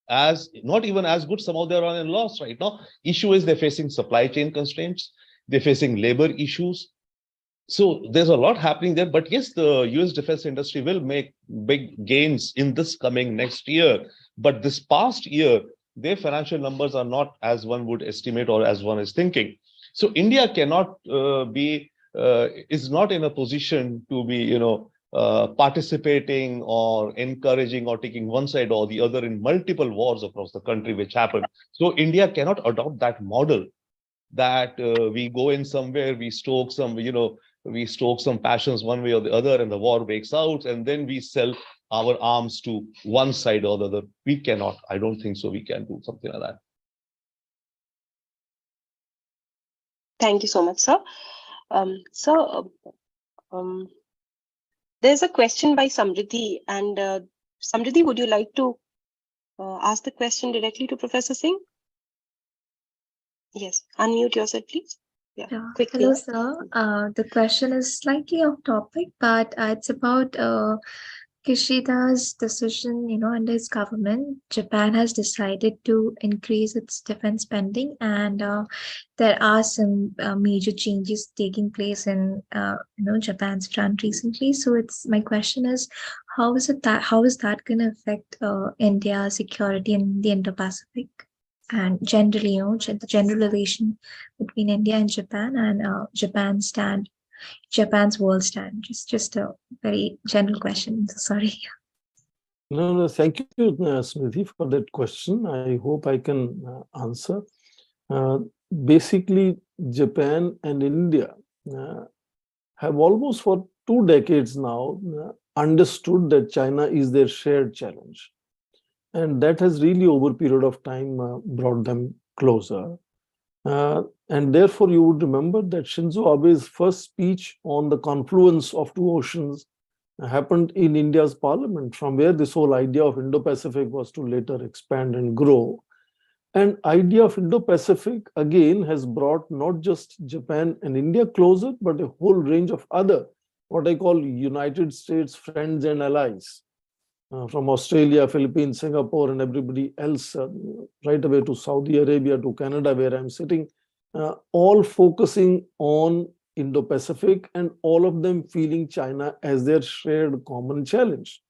Speaker 7: even as good. Some of them are in loss right now. Issue is they're facing supply chain constraints. They're facing labor issues. So there's a lot happening there. But yes, the US defense industry will make big gains in this coming next year. But this past year, their financial numbers are not as one would estimate or as one is thinking. So India cannot is not in a position to be, participating or encouraging or taking one side or the other in multiple wars across the country which happen. So India cannot adopt that model that we go in somewhere, we stoke some passions one way or the other, and the war breaks out, and then we sell our arms to one side or the other. We cannot. I don't think so. We can do something like that.
Speaker 2: Thank you so much, sir. There's a question by Samriddhi, and Samriddhi, would you like to ask the question directly to Professor Singh? Yes, unmute yourself, please. Yeah, quickly.
Speaker 3: Hello, sir. The question is slightly off topic, but it's about Kishida's decision, under his government. Japan has decided to increase its defense spending, and there are some major changes taking place in, Japan's front recently. So my question is, how is that going to affect India's security in the Indo-Pacific? And generally, the general relation between India and Japan, and Japan's world stand. Just a very general question. Sorry.
Speaker 6: No, thank you, Smriti, for that question. I hope I can answer. Basically, Japan and India have almost for 2 decades now understood that China is their shared challenge. And that has really, over a period of time, brought them closer. And therefore, you would remember that Shinzo Abe's first speech on the confluence of 2 oceans happened in India's parliament, from where this whole idea of Indo-Pacific was to later expand and grow. And idea of Indo-Pacific, again, has brought not just Japan and India closer, but a whole range of other, what I call United States friends and allies. From Australia, Philippines, Singapore, and everybody else, right away to Saudi Arabia, to Canada, where I'm sitting, all focusing on Indo-Pacific, and all of them feeling China as their shared common challenge.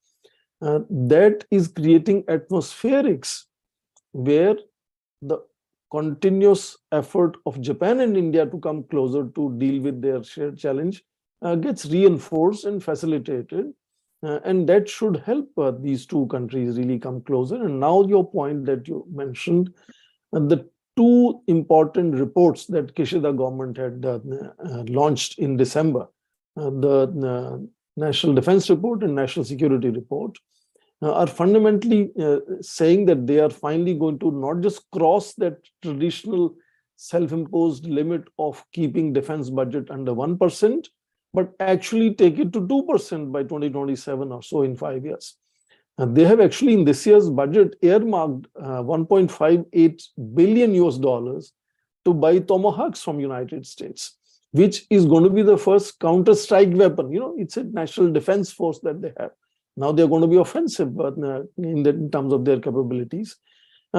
Speaker 6: That is creating atmospherics where the continuous effort of Japan and India to come closer to deal with their shared challenge gets reinforced and facilitated. And that should help these two countries really come closer. And now your point that you mentioned, the two important reports that Kishida government had launched in December, the National Defense Report and National Security Report, are fundamentally saying that they are finally going to not just cross that traditional self-imposed limit of keeping defense budget under 1%, but actually take it to 2% by 2027 or so in 5 years. And they have actually in this year's budget earmarked 1.58 billion US dollars to buy Tomahawks from United States, which is going to be the first counter-strike weapon. You know, it's a national defense force that they have. Now they're going to be offensive in terms of their capabilities.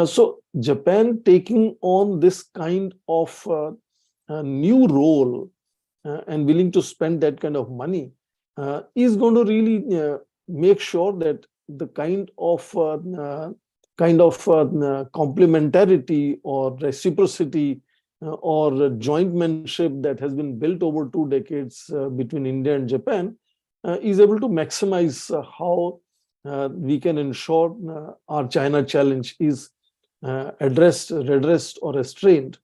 Speaker 6: So Japan taking on this kind of new role and willing to spend that kind of money is going to really make sure that the kind of complementarity or reciprocity or jointmanship that has been built over 2 decades between India and Japan is able to maximize how we can ensure our China challenge is addressed, redressed, or restrained.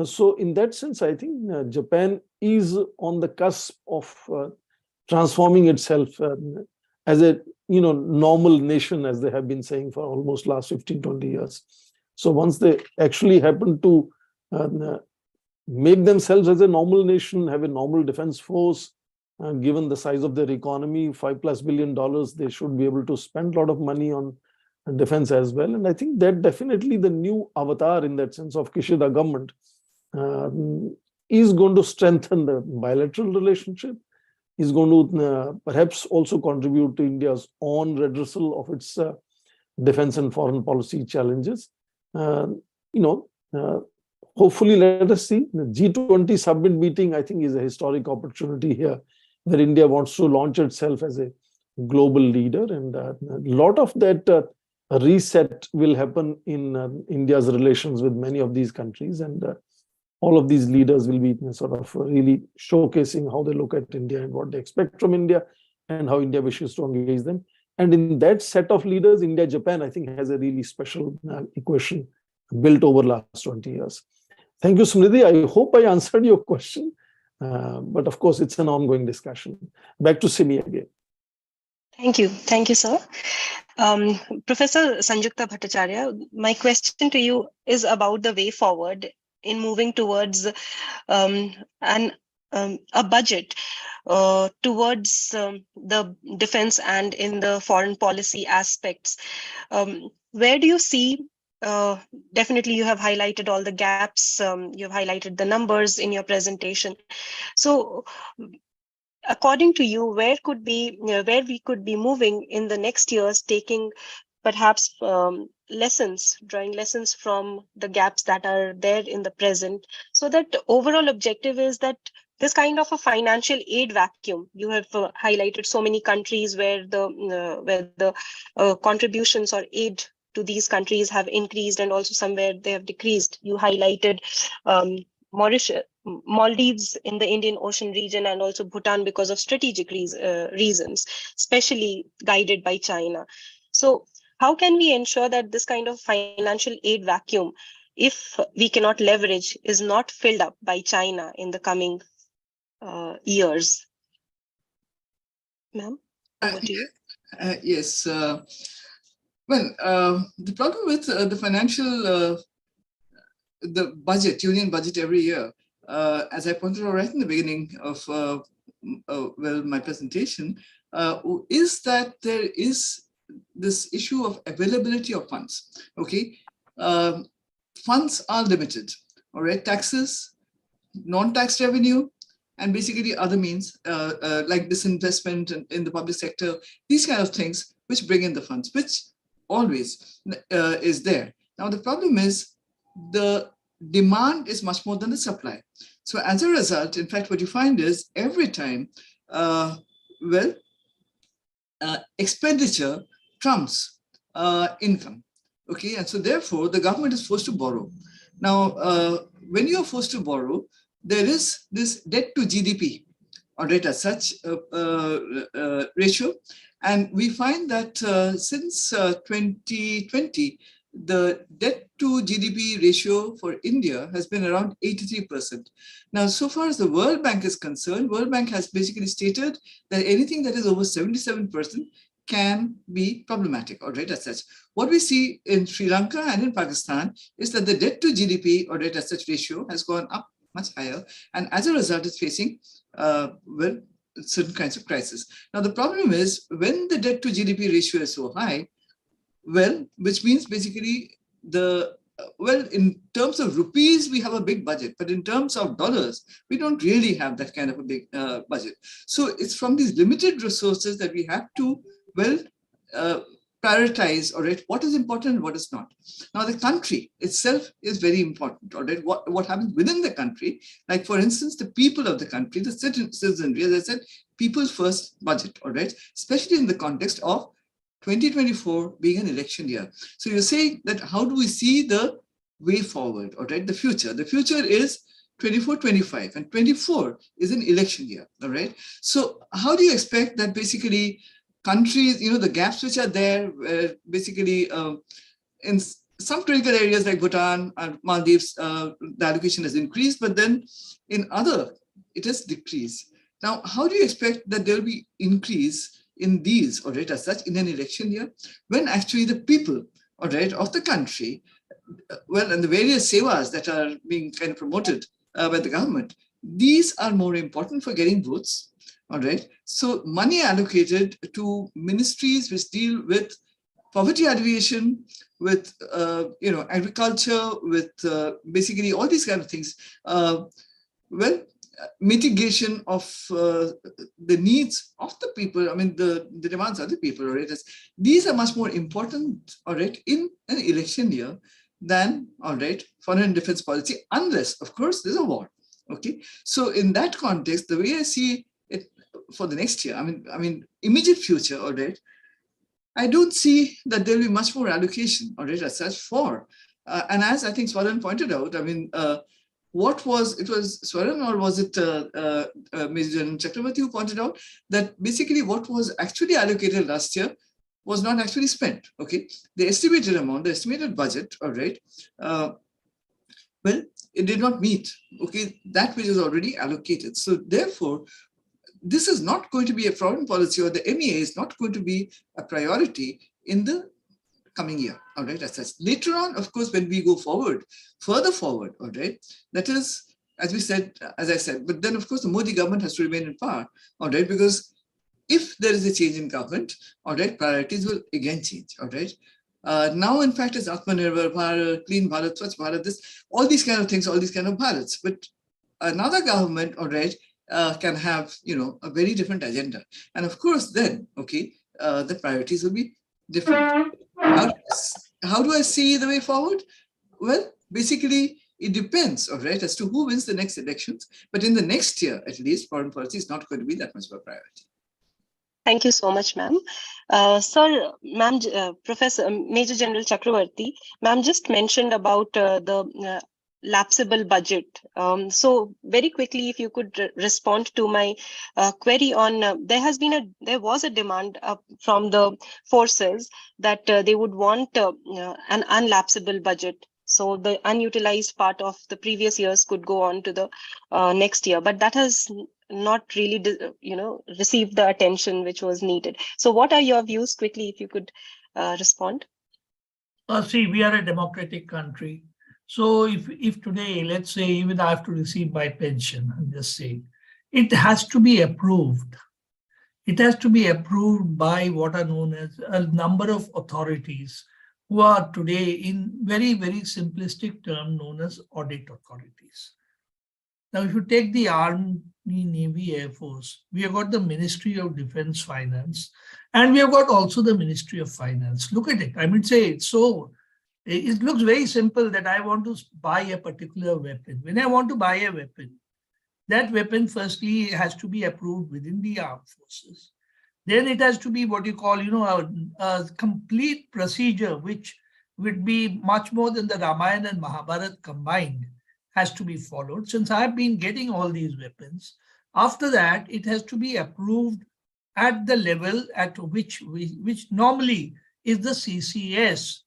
Speaker 6: So in that sense, I think Japan is on the cusp of transforming itself as a normal nation, as they have been saying for almost last 15, 20 years. So once they actually happen to make themselves as a normal nation, have a normal defense force, given the size of their economy, $5+ billion, they should be able to spend a lot of money on defense as well. And I think that definitely the new avatar in that sense of Kishida government is going to strengthen the bilateral relationship, is going to perhaps also contribute to India's own redressal of its defense and foreign policy challenges. Hopefully, let us see. The G20 summit meeting, I think, is a historic opportunity here, where India wants to launch itself as a global leader. And a lot of that reset will happen in India's relations with many of these countries. And all of these leaders will be sort of really showcasing how they look at India and what they expect from India and how India wishes to engage them. And in that set of leaders, India-Japan, I think, has a really special equation built over last 20 years. Thank you, Smriti. I hope I answered your question. But of course, it's an ongoing discussion. Back to Simi again.
Speaker 2: Thank you. Thank you, sir. Professor Sanjukta Bhattacharya, my question to you is about the way forward in moving towards a budget towards the defense and in the foreign policy aspects. Where do you see, definitely you have highlighted all the gaps, you've highlighted the numbers in your presentation. So according to you, where we could be moving in the next years, taking perhaps drawing lessons from the gaps that are there in the present, so that the overall objective is that this kind of a financial aid vacuum, you have highlighted so many countries where the contributions or aid to these countries have increased and also somewhere they have decreased. You highlighted Mauritius, Maldives in the Indian Ocean region, and also Bhutan because of strategic reasons, especially guided by China. So how can we ensure that this kind of financial aid vacuum, if we cannot leverage, is not filled up by China in the coming years? Ma'am, over to you.
Speaker 4: Yes. The problem with the financial, the budget, union budget every year, as I pointed out right in the beginning of my presentation, is that there is this issue of availability of funds. Okay, funds are limited. All right, taxes, non-tax revenue, and basically other means like disinvestment in the public sector. These kind of things which bring in the funds, which always is there. Now the problem is the demand is much more than the supply. So as a result, in fact, what you find is every time, expenditure trumps income. Okay, and so therefore the government is forced to borrow. Now, when you are forced to borrow, there is this debt to GDP, all right, as such ratio, And we find that since 2020, the debt to GDP ratio for India has been around 83%. Now, so far as the World Bank is concerned, World Bank has basically stated that anything that is over 77% can be problematic, all right, as such. What we see in Sri Lanka and in Pakistan is that the debt to GDP, or debt as such ratio, has gone up much higher, and as a result is facing, well, certain kinds of crisis. Now, the problem is when the debt to GDP ratio is so high, well, which means basically well, in terms of rupees, we have a big budget, but in terms of dollars, we don't really have that kind of a big budget. So it's from these limited resources that we have to, well, prioritize, all right, what is important and what is not. Now, the country itself is very important, all right, what happens within the country, like for instance, the people of the country, the citizenry, as I said, people's first budget, all right, especially in the context of 2024 being an election year. So you're saying that how do we see the way forward, all right, the future? The future is 24, 25, and 24 is an election year, all right? So how do you expect that basically countries, the gaps which are there, basically in some critical areas like Bhutan and Maldives, the allocation has increased, but then in other, it has decreased. Now, how do you expect that there will be increase in these, all right, as such, in an election year, when actually the people, all right, of the country, well, and the various sevas that are being kind of promoted by the government, these are more important for getting votes, all right? So money allocated to ministries which deal with poverty alleviation, with, agriculture, with basically all these kind of things, well, mitigation of the needs of the people, I mean, the demands of the people, all right? These are much more important, all right, in an election year than, all right, foreign and defense policy, unless, of course, there's a war, okay? So in that context, the way I see it for the next year, I mean, immediate future, all right, I don't see that there'll be much more allocation, all right, as such for, and as I think Swaran pointed out, I mean, what was, it was Swaran or was it Major General Chakravorty who pointed out that basically what was actually allocated last year was not actually spent, okay? The estimated amount, the estimated budget, all right, well, it did not meet, okay, that which is already allocated. So therefore, this is not going to be a foreign policy, or the MEA is not going to be a priority in the coming year, all right, as such. Later on, of course, when we go forward, further forward, all right, that is, as we said, as I said, but then of course the Modi government has to remain in power, all right, because if there is a change in government, all right, priorities will again change, all right. Now, in fact, it's Atmanirbhar Bharat, Clean Bharat, Swachh Bharat, this, all these kind of things, all these kind of Bharats, but another government, all right, can have, a very different agenda. And of course, then, okay, the priorities will be different. How do I see the way forward? Well, basically, it depends, all right, as to who wins the next elections. But in the next year, at least, foreign policy is not going to be that much of a priority.
Speaker 2: Thank you so much, ma'am. Sir, ma'am, Professor Major General Chakravorty, ma'am just mentioned about the lapsable budget. So very quickly, if you could respond to my query on, there was a demand from the forces that they would want an unlapsable budget. So the unutilized part of the previous years could go on to the next year, but that has not really, received the attention which was needed. So what are your views quickly, if you could respond?
Speaker 5: See, we are a democratic country. So if today, let's say, even I have to receive my pension, I'm just saying, it has to be approved. It has to be approved by what are known as a number of authorities who are today, in very, very simplistic term, known as audit authorities. Now, if you take the Army, Navy, Air Force, we have got the Ministry of Defense Finance, and we have got also the Ministry of Finance. Look at it. I mean, it looks very simple that I want to buy a particular weapon. When I want to buy a weapon, that weapon firstly has to be approved within the armed forces. Then it has to be what you call, a complete procedure, which would be much more than the Ramayana and Mahabharata combined, has to be followed. Since I've been getting all these weapons, after that, it has to be approved at the level at which normally is the CCS.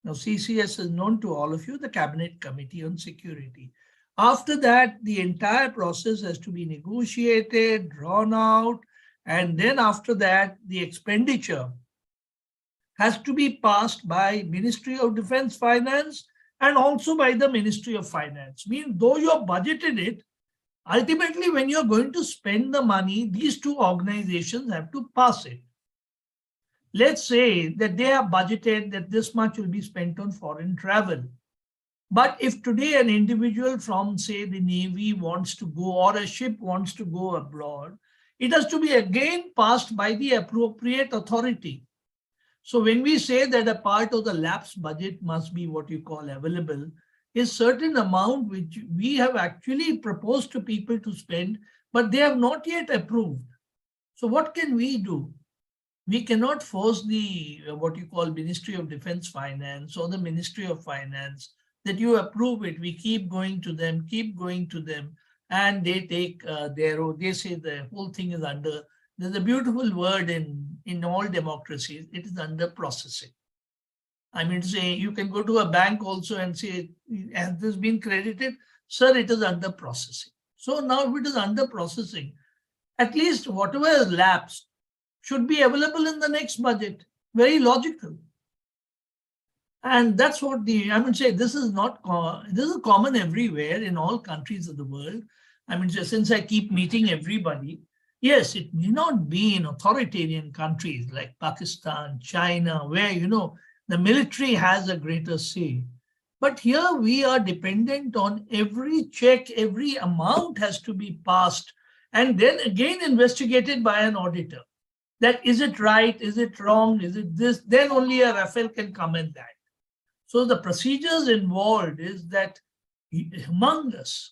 Speaker 5: Now, CCS is known to all of you, the Cabinet Committee on Security. After that, the entire process has to be negotiated, drawn out, and then after that, the expenditure has to be passed by Ministry of Defense Finance and also by the Ministry of Finance. Means though you have budgeted it, ultimately when you're going to spend the money, these two organizations have to pass it. Let's say that they have budgeted that this much will be spent on foreign travel. But if today an individual from, say, the Navy wants to go, or a ship wants to go abroad, it has to be again passed by the appropriate authority. So when we say that a part of the lapsed budget must be what you call available, is certain amount which we have actually proposed to people to spend, but they have not yet approved. So what can we do? We cannot force the what you call Ministry of Defense Finance or the Ministry of Finance that you approve it. We keep going to them, and they take they say the whole thing is under, there's a beautiful word in all democracies, it is under processing. I mean to say, you can go to a bank also and say, has this been credited? Sir, it is under processing. So now if it is under processing, at least whatever is lapsed should be available in the next budget. Very logical. And that's what I would say, this is common everywhere in all countries of the world. I mean, since I keep meeting everybody, yes, it may not be in authoritarian countries like Pakistan, China, where, the military has a greater say. But here we are dependent on every check, every amount has to be passed and then again investigated by an auditor. That is it right? Is it wrong? Is it this? Then only a Rafael can comment that. So the procedures involved is that humongous.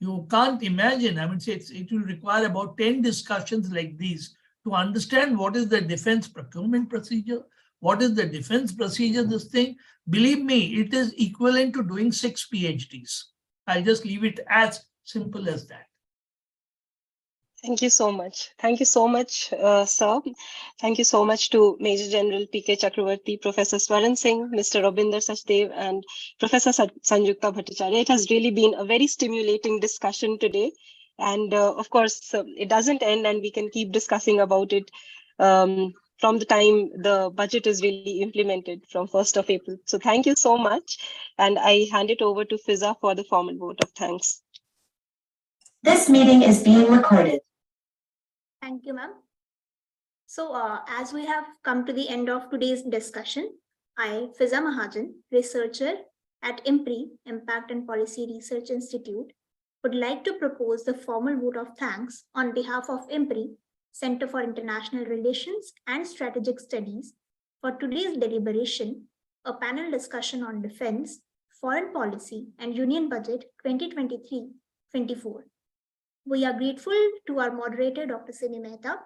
Speaker 5: You can't imagine. I mean, it will require about 10 discussions like these to understand what is the defense procurement procedure, what is the defense procedure, this thing. Believe me, it is equivalent to doing 6 PhDs. I'll just leave it as simple as that.
Speaker 2: Thank you so much. Thank you so much, sir. Thank you so much to Major General K Chakravorty, Professor Swaran Singh, Mr. Rabinder Sachdev, and Professor Sanjukta Bhattacharya. It has really been a very stimulating discussion today. And of course, it doesn't end and we can keep discussing about it from the time the budget is really implemented from 1st of April. So thank you so much. And I hand it over to Fiza for the formal vote of thanks.
Speaker 8: This meeting is being recorded.
Speaker 1: Thank you, ma'am. So as we have come to the end of today's discussion, I, Fiza Mahajan, researcher at IMPRI, Impact and Policy Research Institute, would like to propose the formal vote of thanks on behalf of IMPRI, Center for International Relations and Strategic Studies, for today's deliberation, a panel discussion on defense, foreign policy, and Union Budget 2023-24. We are grateful to our moderator, Dr. Simi Mehta,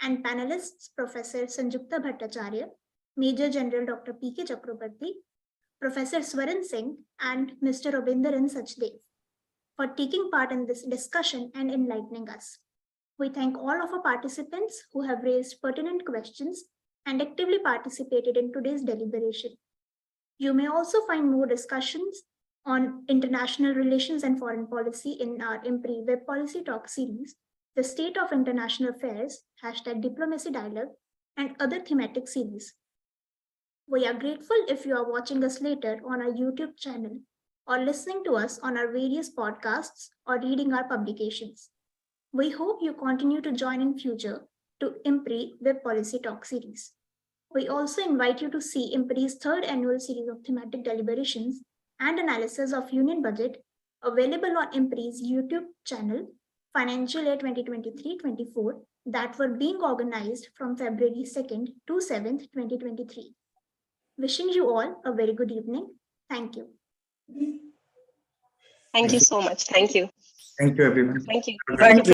Speaker 1: and panelists, Professor Sanjukta Bhattacharya, Major General Dr. K Chakravorty, Professor Swaran Singh, and Mr. Rabinder Sachdev, for taking part in this discussion and enlightening us. We thank all of our participants who have raised pertinent questions and actively participated in today's deliberation. You may also find more discussions on international relations and foreign policy in our IMPRI Web Policy Talk series, The State of International Affairs, #Diplomacy Dialogue, and other thematic series. We are grateful if you are watching us later on our YouTube channel or listening to us on our various podcasts or reading our publications. We hope you continue to join in future to IMPRI Web Policy Talk series. We also invite you to see IMPRI's 3rd annual series of thematic deliberations and analysis of Union Budget available on IMPRI's YouTube channel, Financial Year 2023-24, that were being organized from February 2nd to 7th, 2023. Wishing you all a very good evening. Thank you.
Speaker 2: Thank you so much. Thank you.
Speaker 9: Thank you, everyone.
Speaker 2: Thank you.
Speaker 9: Thank you.